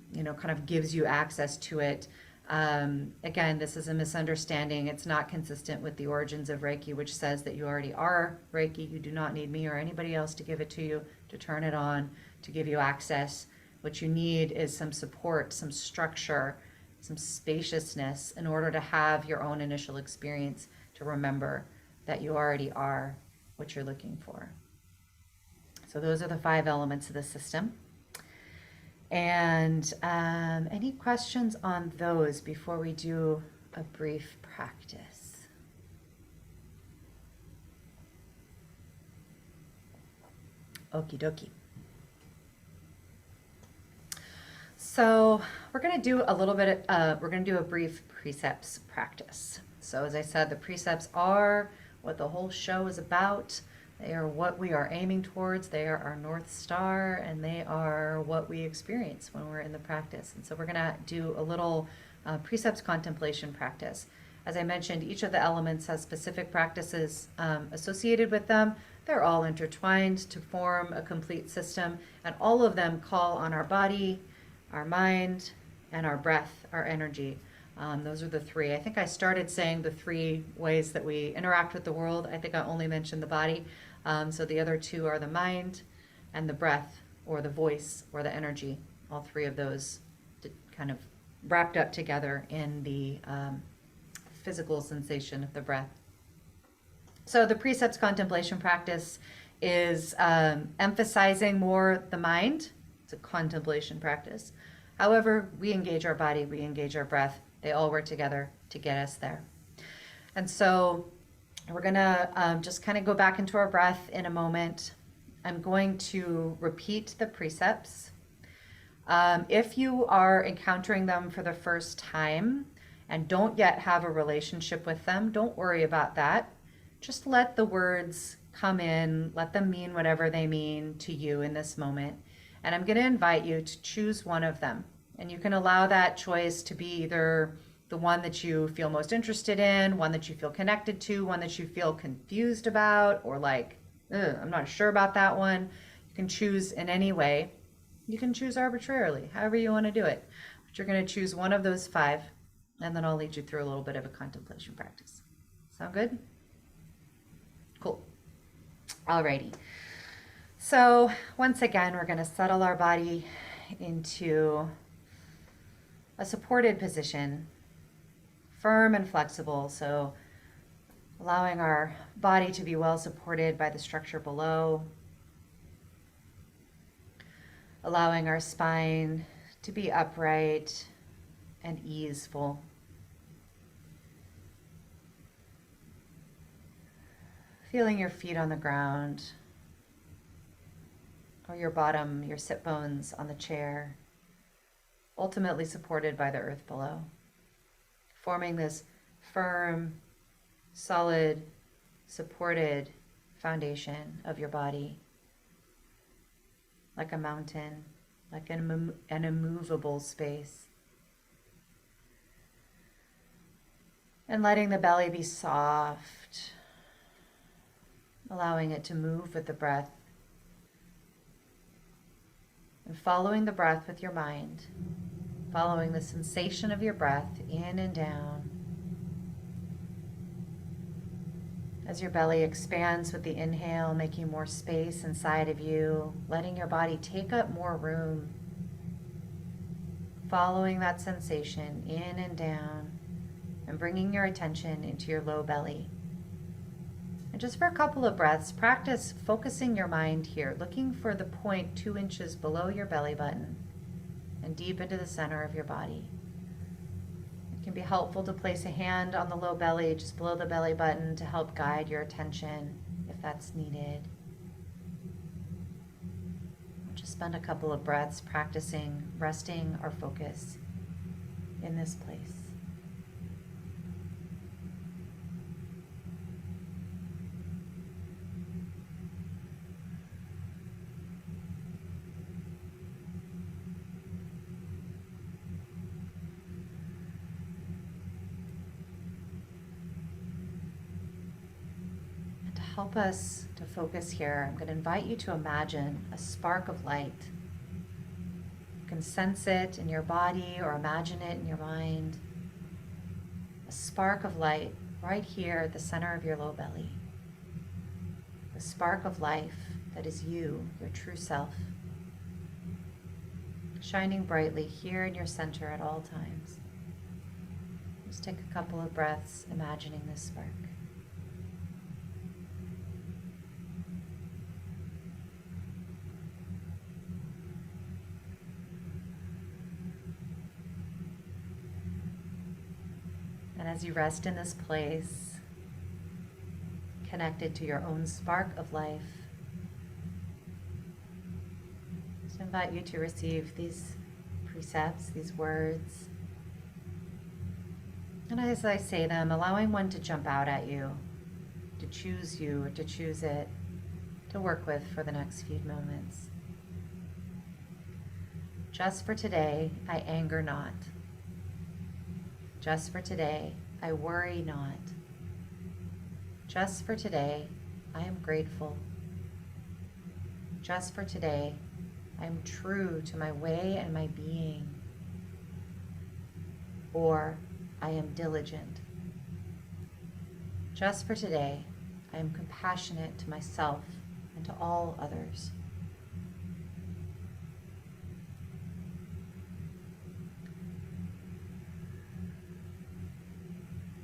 of gives you access to it. Again, this is a misunderstanding. It's not consistent with the origins of Reiki, which says that you already are Reiki. You do not need me or anybody else to give it to you, to turn it on, to give you access. What you need is some support, some structure, some spaciousness in order to have your own initial experience, to remember that you already are what you're looking for. So those are the 5 elements of the system. And any questions on those before we do a brief practice? Okie dokie. So we're going to do a brief precepts practice. So as I said, the precepts are what the whole show is about. They are what we are aiming towards. They are our North Star, and they are what we experience when we're in the practice. And so we're going to do a little precepts contemplation practice. As I mentioned, each of the elements has specific practices associated with them. They're all intertwined to form a complete system, and all of them call on our body, our mind, and our breath, our energy. Those are the 3. I think I started saying the 3 ways that we interact with the world. I think I only mentioned the body. So the other 2 are the mind and the breath, or the voice, or the energy. All 3 of those kind of wrapped up together in the physical sensation of the breath. So the precepts contemplation practice is emphasizing more the mind. It's a contemplation practice. However, we engage our body, we engage our breath. They all work together to get us there. And so we're going to just kind of go back into our breath in a moment. I'm going to repeat the precepts. If you are encountering them for the first time and don't yet have a relationship with them, don't worry about that. Just let the words come in, let them mean whatever they mean to you in this moment. And I'm going to invite you to choose one of them. And you can allow that choice to be either the one that you feel most interested in, one that you feel connected to, one that you feel confused about, or like, I'm not sure about that one. You can choose in any way. You can choose arbitrarily, however you want to do it. But you're going to choose one of those 5, and then I'll lead you through a little bit of a contemplation practice. Sound good? Cool. Alrighty. So once again, we're going to settle our body into a supported position. firm and flexible, so allowing our body to be well supported by the structure below, allowing our spine to be upright and easeful. Feeling your feet on the ground, or your bottom, your sit bones on the chair, ultimately supported by the earth below, forming this firm, solid, supported foundation of your body, like a mountain, like an immovable space. And letting the belly be soft, allowing it to move with the breath, and following the breath with your mind, following the sensation of your breath in and down. As your belly expands with the inhale, making more space inside of you, letting your body take up more room, following that sensation in and down, and bringing your attention into your low belly. And just for a couple of breaths, practice focusing your mind here, looking for the point 2 inches below your belly button and deep into the center of your body. It can be helpful to place a hand on the low belly, just below the belly button, to help guide your attention if that's needed. Just spend a couple of breaths practicing resting our focus in this place. Help us to focus here, I'm going to invite you to imagine a spark of light. You can sense it in your body or imagine it in your mind. A spark of light right here at the center of your low belly. The spark of life that is you, your true self, shining brightly here in your center at all times. Just take a couple of breaths imagining this spark. And as you rest in this place, connected to your own spark of life, I just invite you to receive these precepts, these words. And as I say them, allowing one to jump out at you, to choose you or to choose it, to work with for the next few moments. Just for today, I anger not. Just for today, I worry not. Just for today, I am grateful. Just for today, I am true to my way and my being. Or I am diligent. Just for today, I am compassionate to myself and to all others.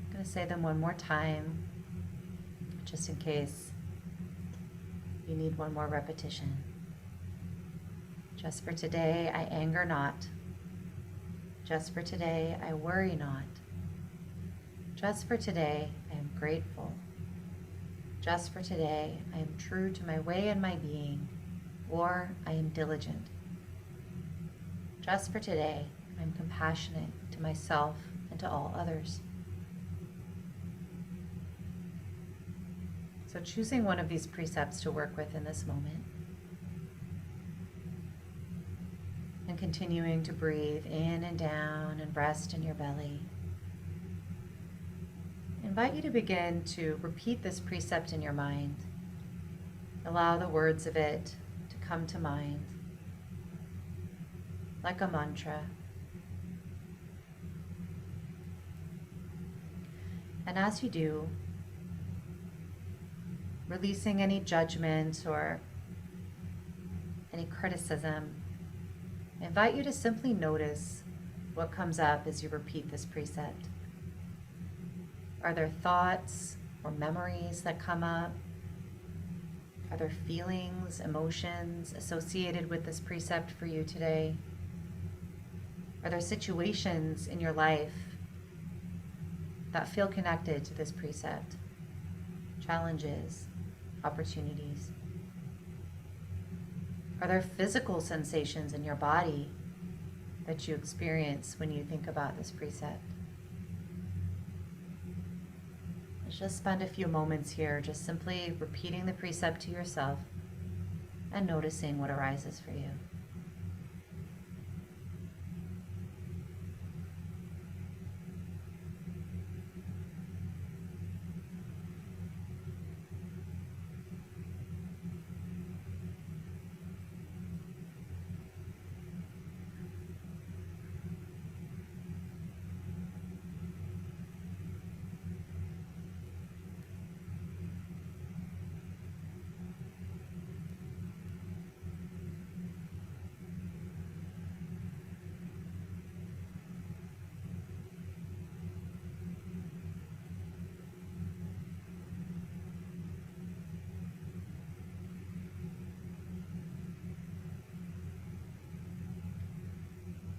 I'm going to say them one more time, just in case you need one more repetition. Just for today, I anger not. Just for today, I worry not. Just for today, I am grateful. Just for today, I am true to my way and my being, or I am diligent. Just for today, I am compassionate to myself and to all others. So choosing one of these precepts to work with in this moment, and continuing to breathe in and down and rest in your belly. I invite you to begin to repeat this precept in your mind. Allow the words of it to come to mind like a mantra. And as you do, releasing any judgment or any criticism, I invite you to simply notice what comes up as you repeat this precept. Are there thoughts or memories that come up? Are there feelings, emotions associated with this precept for you today? Are there situations in your life that feel connected to this precept? Challenges, opportunities? Are there physical sensations in your body that you experience when you think about this precept? Let's just spend a few moments here just simply repeating the precept to yourself and noticing what arises for you.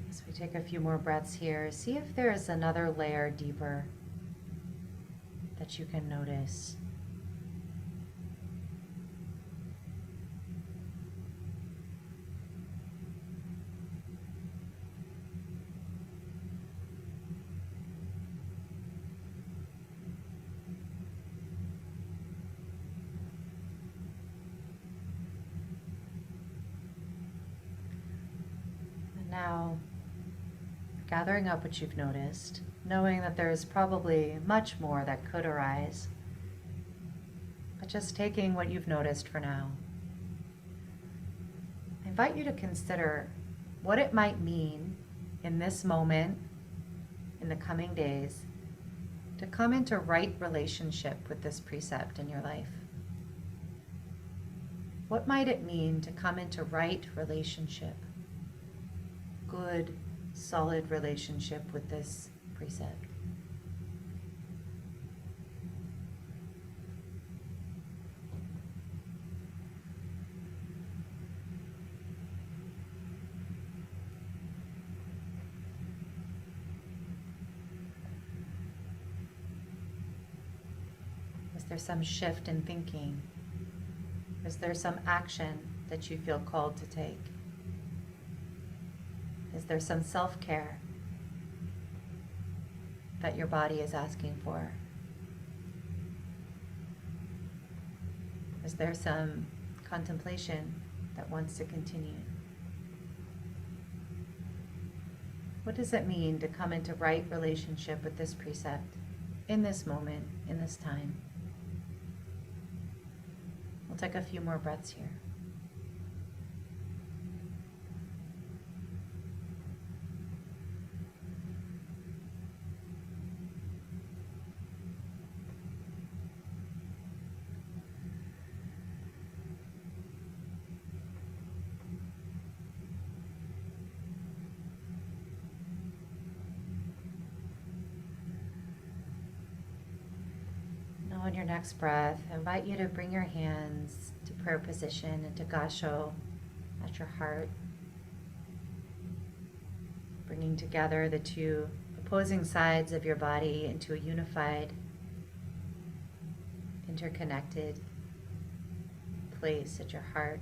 As we take a few more breaths here, see if there is another layer deeper that you can notice. And now, gathering up what you've noticed, knowing that there's probably much more that could arise, but just taking what you've noticed for now. I invite you to consider what it might mean in this moment, in the coming days, to come into right relationship with this precept in your life. What might it mean to come into right relationship? Good, solid relationship with this precept. Is there some shift in thinking? Is there some action that you feel called to take? Is there some self-care that your body is asking for? Is there some contemplation that wants to continue? What does it mean to come into right relationship with this precept in this moment, in this time? We'll take a few more breaths here. On your next breath, I invite you to bring your hands to prayer position and to Gasho at your heart, bringing together the two opposing sides of your body into a unified, interconnected place at your heart.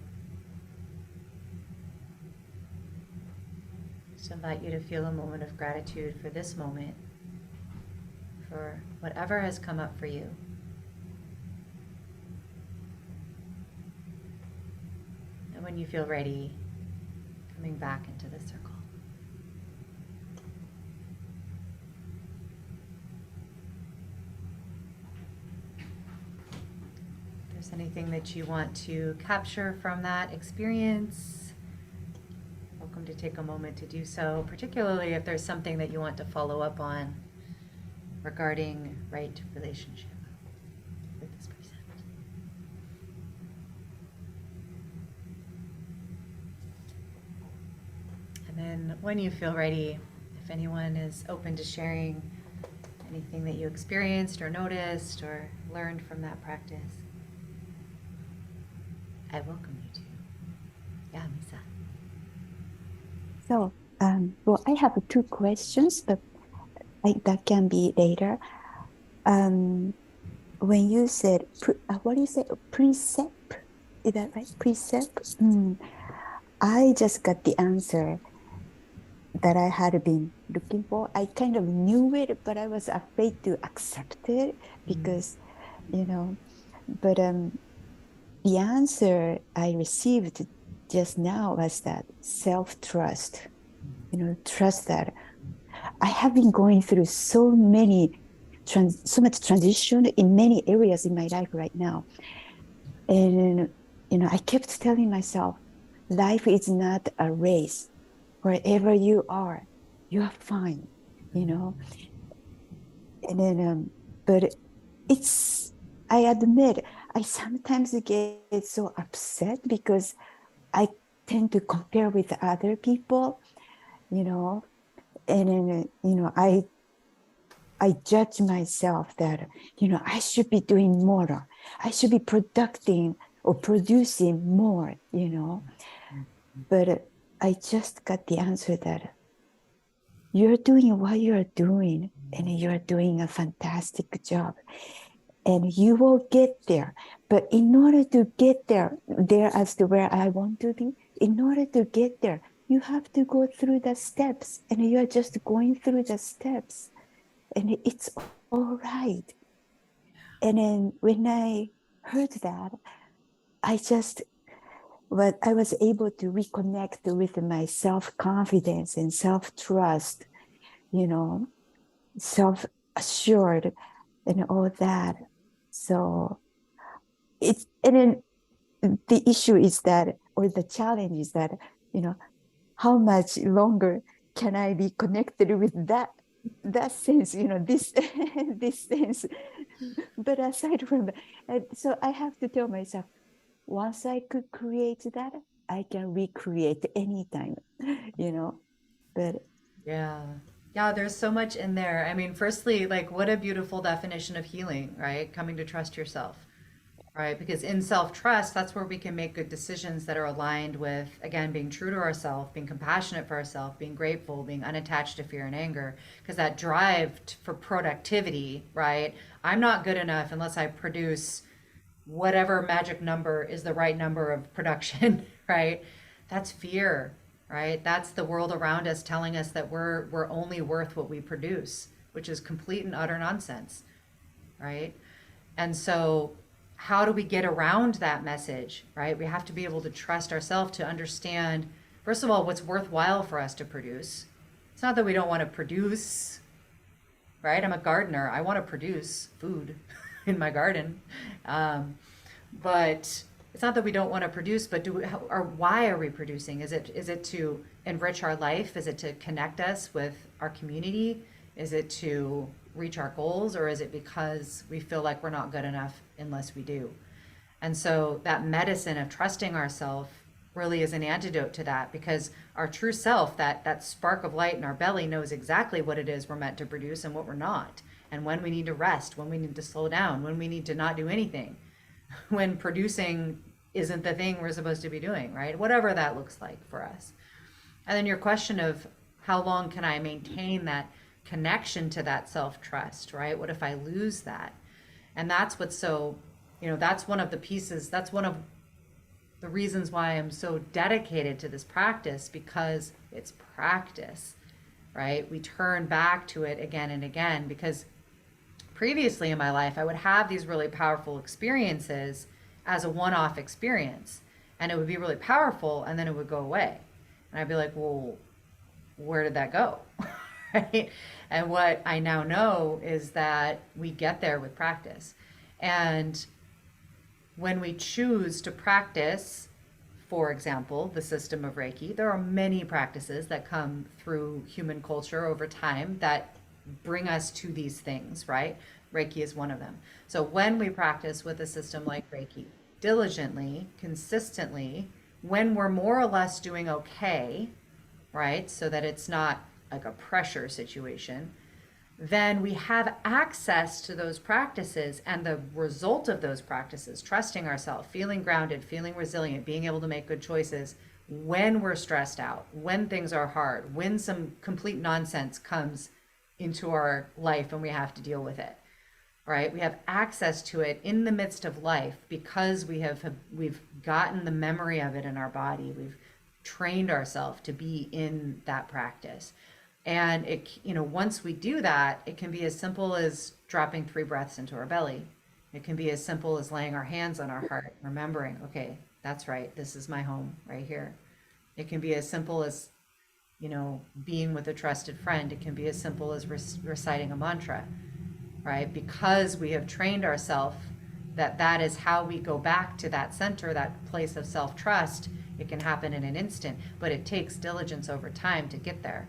Just invite you to feel a moment of gratitude for this moment, for whatever has come up for you. When you feel ready, coming back into the circle. If there's anything that you want to capture from that experience, welcome to take a moment to do so, particularly if there's something that you want to follow up on regarding right relationship with this precept. And then when you feel ready, if anyone is open to sharing Anything that you experienced or noticed or learned from that practice? I welcome you to. Yeah, Misa. So, well, I have two questions, but that can be later. When you said, what do you say, precept? Is that right? Precept? I just got the answer that I had been looking for. I kind of knew it, but I was afraid to accept it because, you know, but the answer I received just now was that self-trust, trust that I have been going through so much transition in many areas in my life right now. And, I kept telling myself, life is not a race. Wherever you are fine, you know? And then, but I admit, I sometimes get so upset because I tend to compare with other people, you know, and then, I judge myself that, I should be doing more. I should be producing or producing more, But I just got the answer that you're doing what you're doing and you're doing a fantastic job and you will get there. But in order to get there as to where I want to be, in order to get there, you have to go through the steps and you're just going through the steps and it's all right. And then when I heard that, I was able to reconnect with my self-confidence and self-trust, self-assured and all that. So and then the issue is that, or the challenge is that, how much longer can I be connected with that sense, this this sense. But aside from that, so I have to tell myself, once I could create that, I can recreate anytime, But Yeah. Yeah, there's so much in there. I mean, firstly, like, what a beautiful definition of healing, right? Coming to trust yourself, right? Because in self trust, that's where we can make good decisions that are aligned with, again, being true to ourselves, being compassionate for ourselves, being grateful, being unattached to fear and anger. Because that drive for productivity, right? I'm not good enough unless I produce whatever magic number is the right number of production, right? That's fear, right? That's the world around us telling us that we're only worth what we produce, which is complete and utter nonsense, right? And so how do we get around that message, right? We have to be able to trust ourselves to understand, first of all, what's worthwhile for us to produce. It's not that we don't want to produce, right? I'm a gardener. I want to produce food in my garden. But it's not that we don't want to produce, but or why are we producing? Is it to enrich our life? Is it to connect us with our community? Is it to reach our goals? Or is it because we feel like we're not good enough unless we do? And so that medicine of trusting ourselves really is an antidote to that, because our true self, that spark of light in our belly, knows exactly what it is we're meant to produce and what we're not, and when we need to rest, when we need to slow down, when we need to not do anything, when producing isn't the thing we're supposed to be doing, right? Whatever that looks like for us. And then your question of how long can I maintain that connection to that self-trust, right? What if I lose that? And that's what's so, that's one of the pieces, that's one of the reasons why I'm so dedicated to this practice, because it's practice, right? We turn back to it again and again, because previously in my life, I would have these really powerful experiences as a one-off experience, and it would be really powerful, and then it would go away. And I'd be like, well, where did that go? Right? And what I now know is that we get there with practice. And when we choose to practice, for example, the system of Reiki, there are many practices that come through human culture over time that bring us to these things, right? Reiki is one of them. So when we practice with a system like Reiki, diligently, consistently, when we're more or less doing okay, right? So that it's not like a pressure situation, then we have access to those practices and the result of those practices, trusting ourselves, feeling grounded, feeling resilient, being able to make good choices when we're stressed out, when things are hard, when some complete nonsense comes into our life and we have to deal with it. Right? We have access to it in the midst of life because we've gotten the memory of it in our body. We've trained ourselves to be in that practice. And it, once we do that, it can be as simple as dropping 3 breaths into our belly. It can be as simple as laying our hands on our heart, remembering, okay, that's right, this is my home right here. It can be as simple as, being with a trusted friend. It can be as simple as reciting a mantra, right? Because we have trained ourselves that is how we go back to that center, that place of self-trust. It can happen in an instant, but it takes diligence over time to get there.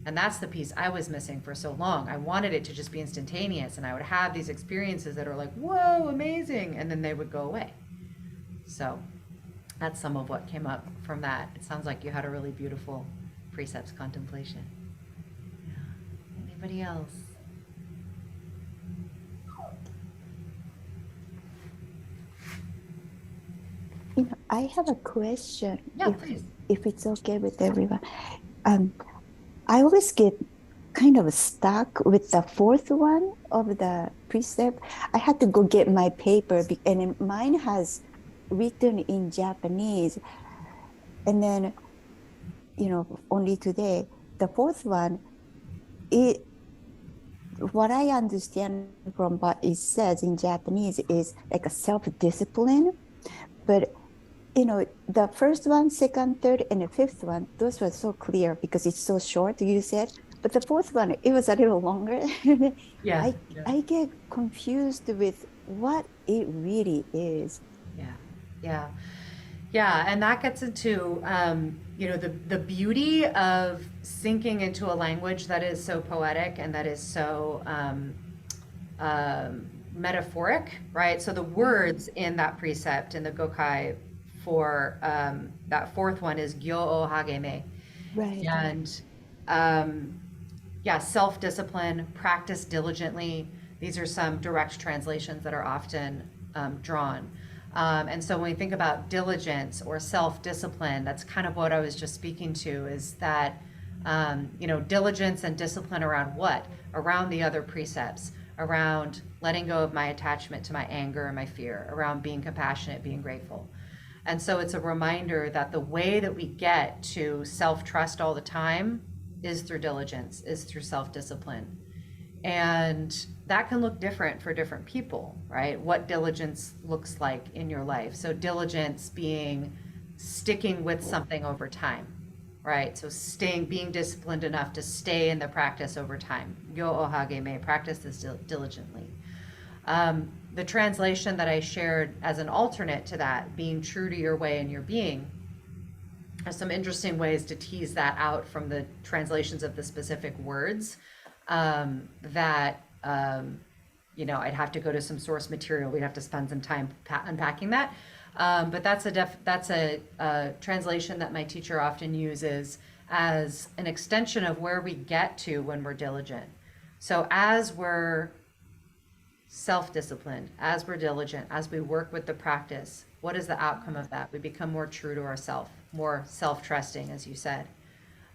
And that's the piece I was missing for so long. I wanted it to just be instantaneous, and I would have these experiences that are like, whoa, amazing, and then they would go away. So that's some of what came up from that. It sounds like you had a really beautiful precepts contemplation. Yeah. Anybody else? I have a question. Yeah, please. If it's okay with everyone. I always get kind of stuck with the 4th one of the precept. I had to go get my paper, and mine has written in Japanese. And then, only today, the 4th one, what I understand from what it says in Japanese is like a self-discipline. But the first one, second, third, and the 5th one, those were so clear because it's so short, you said. But the 4th one, it was a little longer. Yeah. I get confused with what it really is. Yeah, and that gets into the beauty of sinking into a language that is so poetic and that is so metaphoric, right? So the words in that precept in the Gokai for that 4th one is Gyo o Hageme. Right. And self-discipline, practice diligently. These are some direct translations that are often drawn. And so when we think about diligence or self-discipline, that's kind of what I was just speaking to, is that, diligence and discipline around what? Around the other precepts, around letting go of my attachment to my anger and my fear, around being compassionate, being grateful. And so it's a reminder that the way that we get to self-trust all the time is through diligence, is through self-discipline. And that can look different for different people, right? What diligence looks like in your life. So diligence being sticking with something over time, right? So being disciplined enough to stay in the practice over time. Yo ohage me, practice this diligently. The translation that I shared as an alternate to that, being true to your way and your being, there's some interesting ways to tease that out from the translations of the specific words that I'd have to go to some source material. We'd have to spend some time unpacking that. But that's a translation that my teacher often uses as an extension of where we get to when we're diligent. So as we're self-disciplined, as we're diligent, as we work with the practice, what is the outcome of that? We become more true to ourselves, more self-trusting, as you said.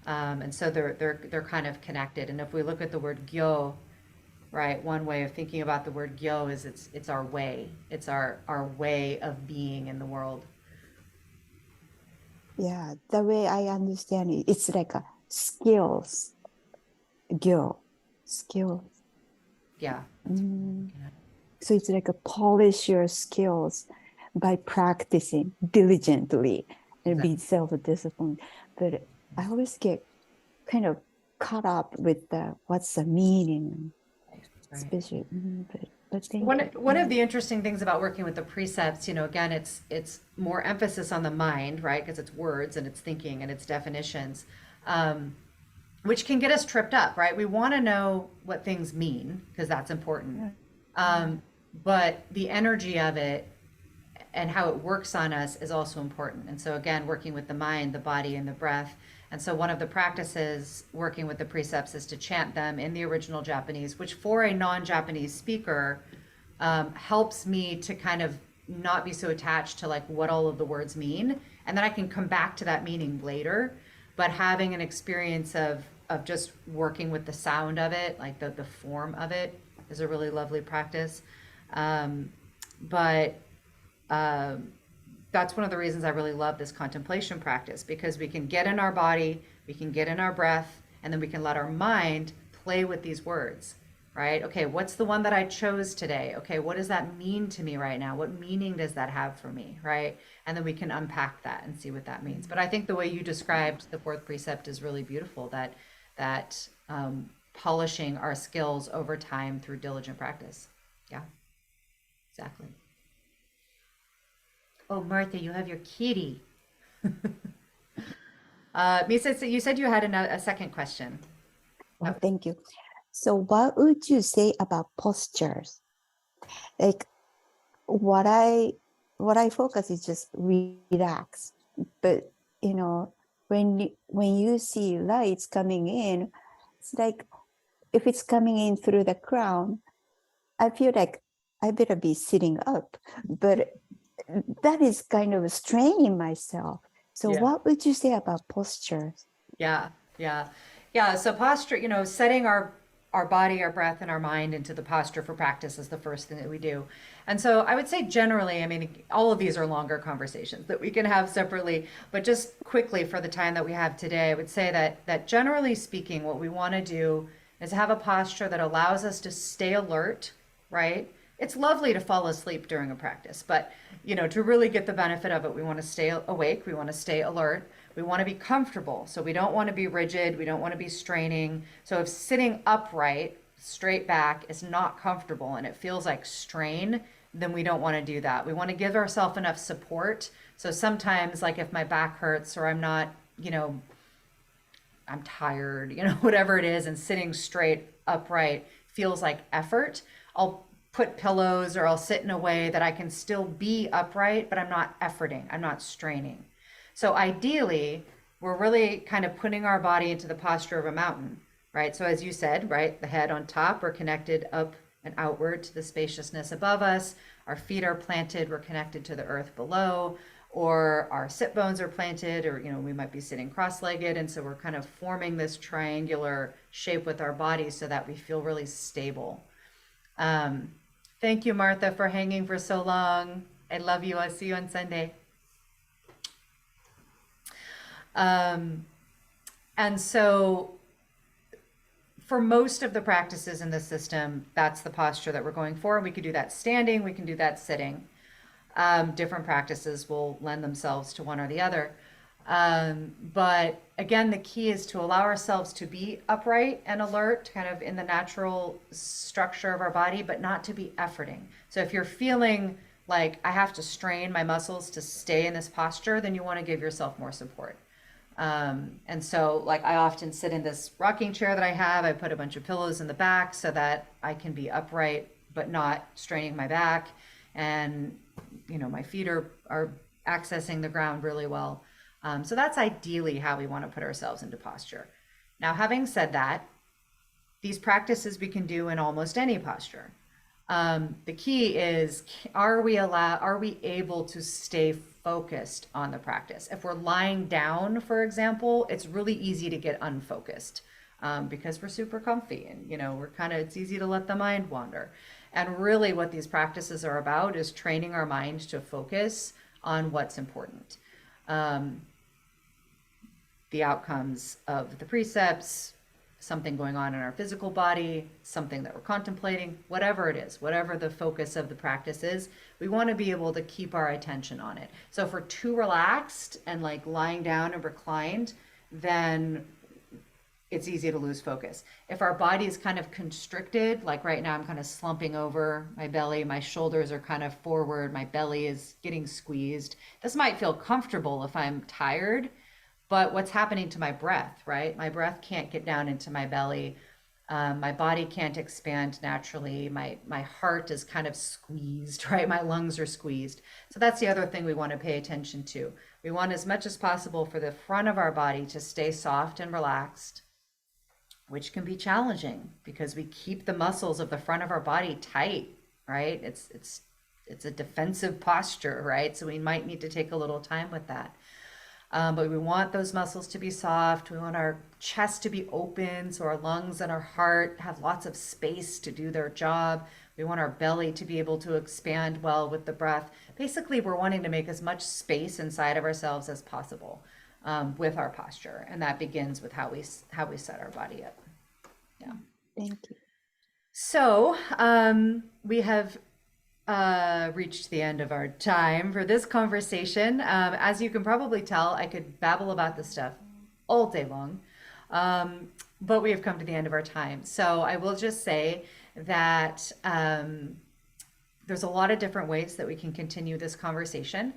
And so they're kind of connected. And if we look at the word gyo, right, one way of thinking about the word gyo is it's our way. It's our way of being in the world. Yeah, the way I understand it, it's like a skills. Gyo, skills. Yeah. So it's like a polish your skills by practicing diligently and be self-disciplined. But I always get kind of caught up with what's the meaning, especially. But one of the interesting things about working with the precepts, again, it's more emphasis on the mind, right? Because it's words and it's thinking and it's definitions, which can get us tripped up, right? We want to know what things mean because that's important. But the energy of it and how it works on us is also important. And so again, working with the mind, the body, and the breath, And so one of the practices working with the precepts is to chant them in the original Japanese, which for a non-Japanese speaker helps me to kind of not be so attached to like what all of the words mean. And then I can come back to that meaning later. But having an experience of just working with the sound of it, like the form of it, is a really lovely practice. But that's one of the reasons I really love this contemplation practice, because we can get in our body, we can get in our breath, and then we can let our mind play with these words, right? Okay, what's the one that I chose today? Okay, what does that mean to me right now? What meaning does that have for me, right? And then we can unpack that and see what that means. But I think the way you described the fourth precept is really beautiful, that polishing our skills over time through diligent practice. Yeah, exactly. Oh, Martha, you have your kitty. Misa, so you said you had a second question. Oh, thank you. So what would you say about postures? Like what I focus is just relax. But you know, when you see lights coming in, it's like if it's coming in through the crown, I feel like I better be sitting up. But that is kind of straining myself. So Yeah. what would you say about postures? Yeah, yeah, yeah. So posture, setting our body, our breath, and our mind into the posture for practice is the first thing that we do. And so I would say generally, I mean, all of these are longer conversations that we can have separately, but just quickly for the time that we have today, I would say that generally speaking, what we want to do is have a posture that allows us to stay alert, right? It's lovely to fall asleep during a practice, but to really get the benefit of it, we want to stay awake, we want to stay alert. We want to be comfortable. So we don't want to be rigid. We don't want to be straining. So if sitting upright, straight back is not comfortable and it feels like strain, then we don't want to do that. We want to give ourselves enough support. So sometimes, like if my back hurts or I'm not, I'm tired, whatever it is, and sitting straight upright feels like effort, I'll put pillows or I'll sit in a way that I can still be upright, but I'm not efforting. I'm not straining. So ideally, we're really kind of putting our body into the posture of a mountain, right? So as you said, right, the head on top, we're connected up and outward to the spaciousness above us. Our feet are planted, we're connected to the earth below, or our sit bones are planted, or, we might be sitting cross-legged. And so we're kind of forming this triangular shape with our body so that we feel really stable. Thank you, Martha, for hanging for so long. I love you. I'll see you on Sunday. And so for most of the practices in the system, that's the posture that we're going for. We could do that standing, we can do that sitting. Different practices will lend themselves to one or the other. But again, the key is to allow ourselves to be upright and alert, kind of in the natural structure of our body, but not to be efforting. So if you're feeling like I have to strain my muscles to stay in this posture, then you want to give yourself more support. And so like I often sit in this rocking chair that I have. I put a bunch of pillows in the back so that I can be upright, but not straining my back. And, my feet are accessing the ground really well. So that's ideally how we want to put ourselves into posture. Now, having said that, these practices we can do in almost any posture. The key is, are we able to stay focused on the practice? If we're lying down, for example, it's really easy to get unfocused because we're super comfy and, it's easy to let the mind wander. And really what these practices are about is training our mind to focus on what's important. The outcomes of the precepts, something going on in our physical body, something that we're contemplating, whatever it is, whatever the focus of the practice is, we want to be able to keep our attention on it. So if we're too relaxed and like lying down and reclined, then it's easy to lose focus. If our body is kind of constricted, like right now I'm kind of slumping over my belly, my shoulders are kind of forward, my belly is getting squeezed. This might feel comfortable if I'm tired, but what's happening to my breath, right? My breath can't get down into my belly. My body can't expand naturally. My heart is kind of squeezed, right? My lungs are squeezed. So that's the other thing we want to pay attention to. We want as much as possible for the front of our body to stay soft and relaxed, which can be challenging because we keep the muscles of the front of our body tight, right? It's a defensive posture, right? So we might need to take a little time with that. But we want those muscles to be soft. We want our chest to be open so our lungs and our heart have lots of space to do their job. We want our belly to be able to expand well with the breath. Basically, we're wanting to make as much space inside of ourselves as possible with our posture. And that begins with how we set our body up. Yeah. Thank you. So we have reached the end of our time for this conversation. As you can probably tell, I could babble about this stuff all day long, but we have come to the end of our time. So I will just say that there's a lot of different ways that we can continue this conversation.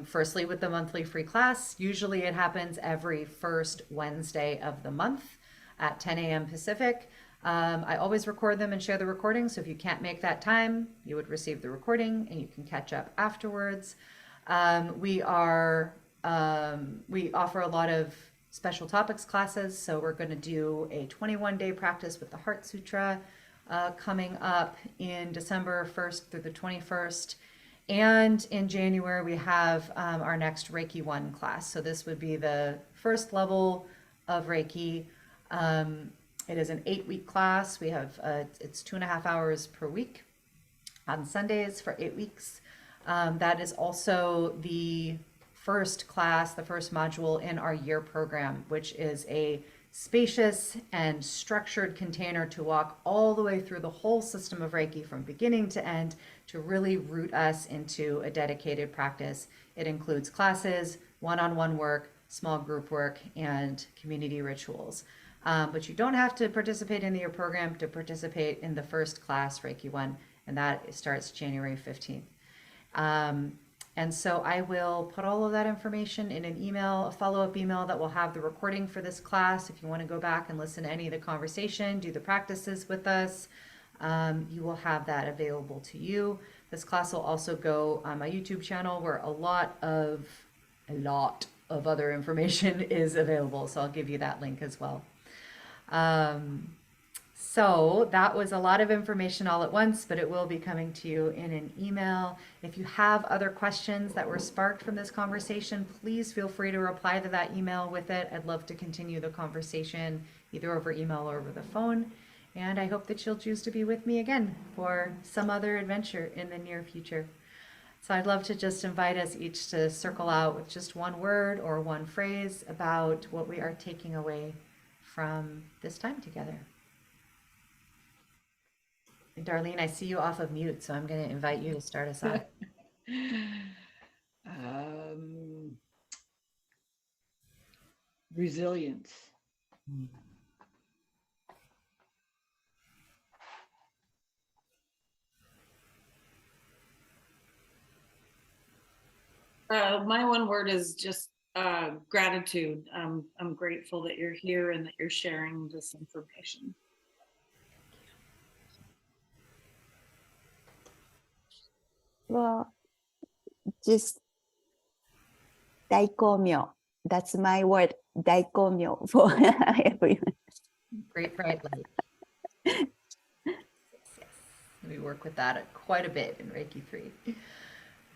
Firstly, with the monthly free class, usually it happens every first Wednesday of the month at 10 a.m. Pacific. I always record them and share the recording, so if you can't make that time, you would receive the recording and you can catch up afterwards. We offer a lot of special topics classes, so we're going to do a 21-day practice with the Heart Sutra coming up in December 1st through the 21st. And in January, we have our next Reiki 1 class. So this would be the first level of Reiki. It is an 8-week class. We have it's 2.5 hours per week on Sundays for 8 weeks. That is also the first class, the first module in our year program, which is a spacious and structured container to walk all the way through the whole system of Reiki from beginning to end to really root us into a dedicated practice. It includes classes, one-on-one work, small group work, and community rituals. But you don't have to participate in your program to participate in the first class, Reiki 1, and that starts January 15th. And so I will put all of that information in an email, a follow-up email that will have the recording for this class. If you want to go back and listen to any of the conversation, do the practices with us, you will have that available to you. This class will also go on my YouTube channel where a lot of other information is available. So I'll give you that link as well. So that was a lot of information all at once, but it will be coming to you in an email. If you have other questions that were sparked from this conversation, please feel free to reply to that email with it. I'd love to continue the conversation either over email or over the phone. And I hope that you'll choose to be with me again for some other adventure in the near future. So I'd love to just invite us each to circle out with just one word or one phrase about what we are taking away from this time together. And Darlene, I see you off of mute, so I'm going to invite you to start us off. Resilience. My one word is just gratitude. I'm grateful that you're here and that you're sharing this information. Well, just 大光明. That's my word, 大光明 for everyone. Great bright light. Yes. We work with that quite a bit in Reiki 3.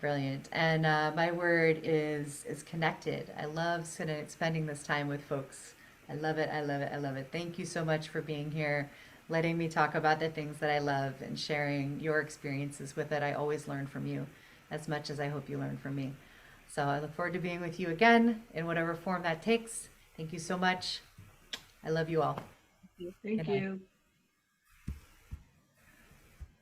Brilliant. And my word is connected. I love spending this time with folks. I love it. I love it. I love it. Thank you so much for being here, letting me talk about the things that I love and sharing your experiences with it. I always learn from you as much as I hope you learn from me. So I look forward to being with you again in whatever form that takes. Thank you so much. I love you all. Thank you.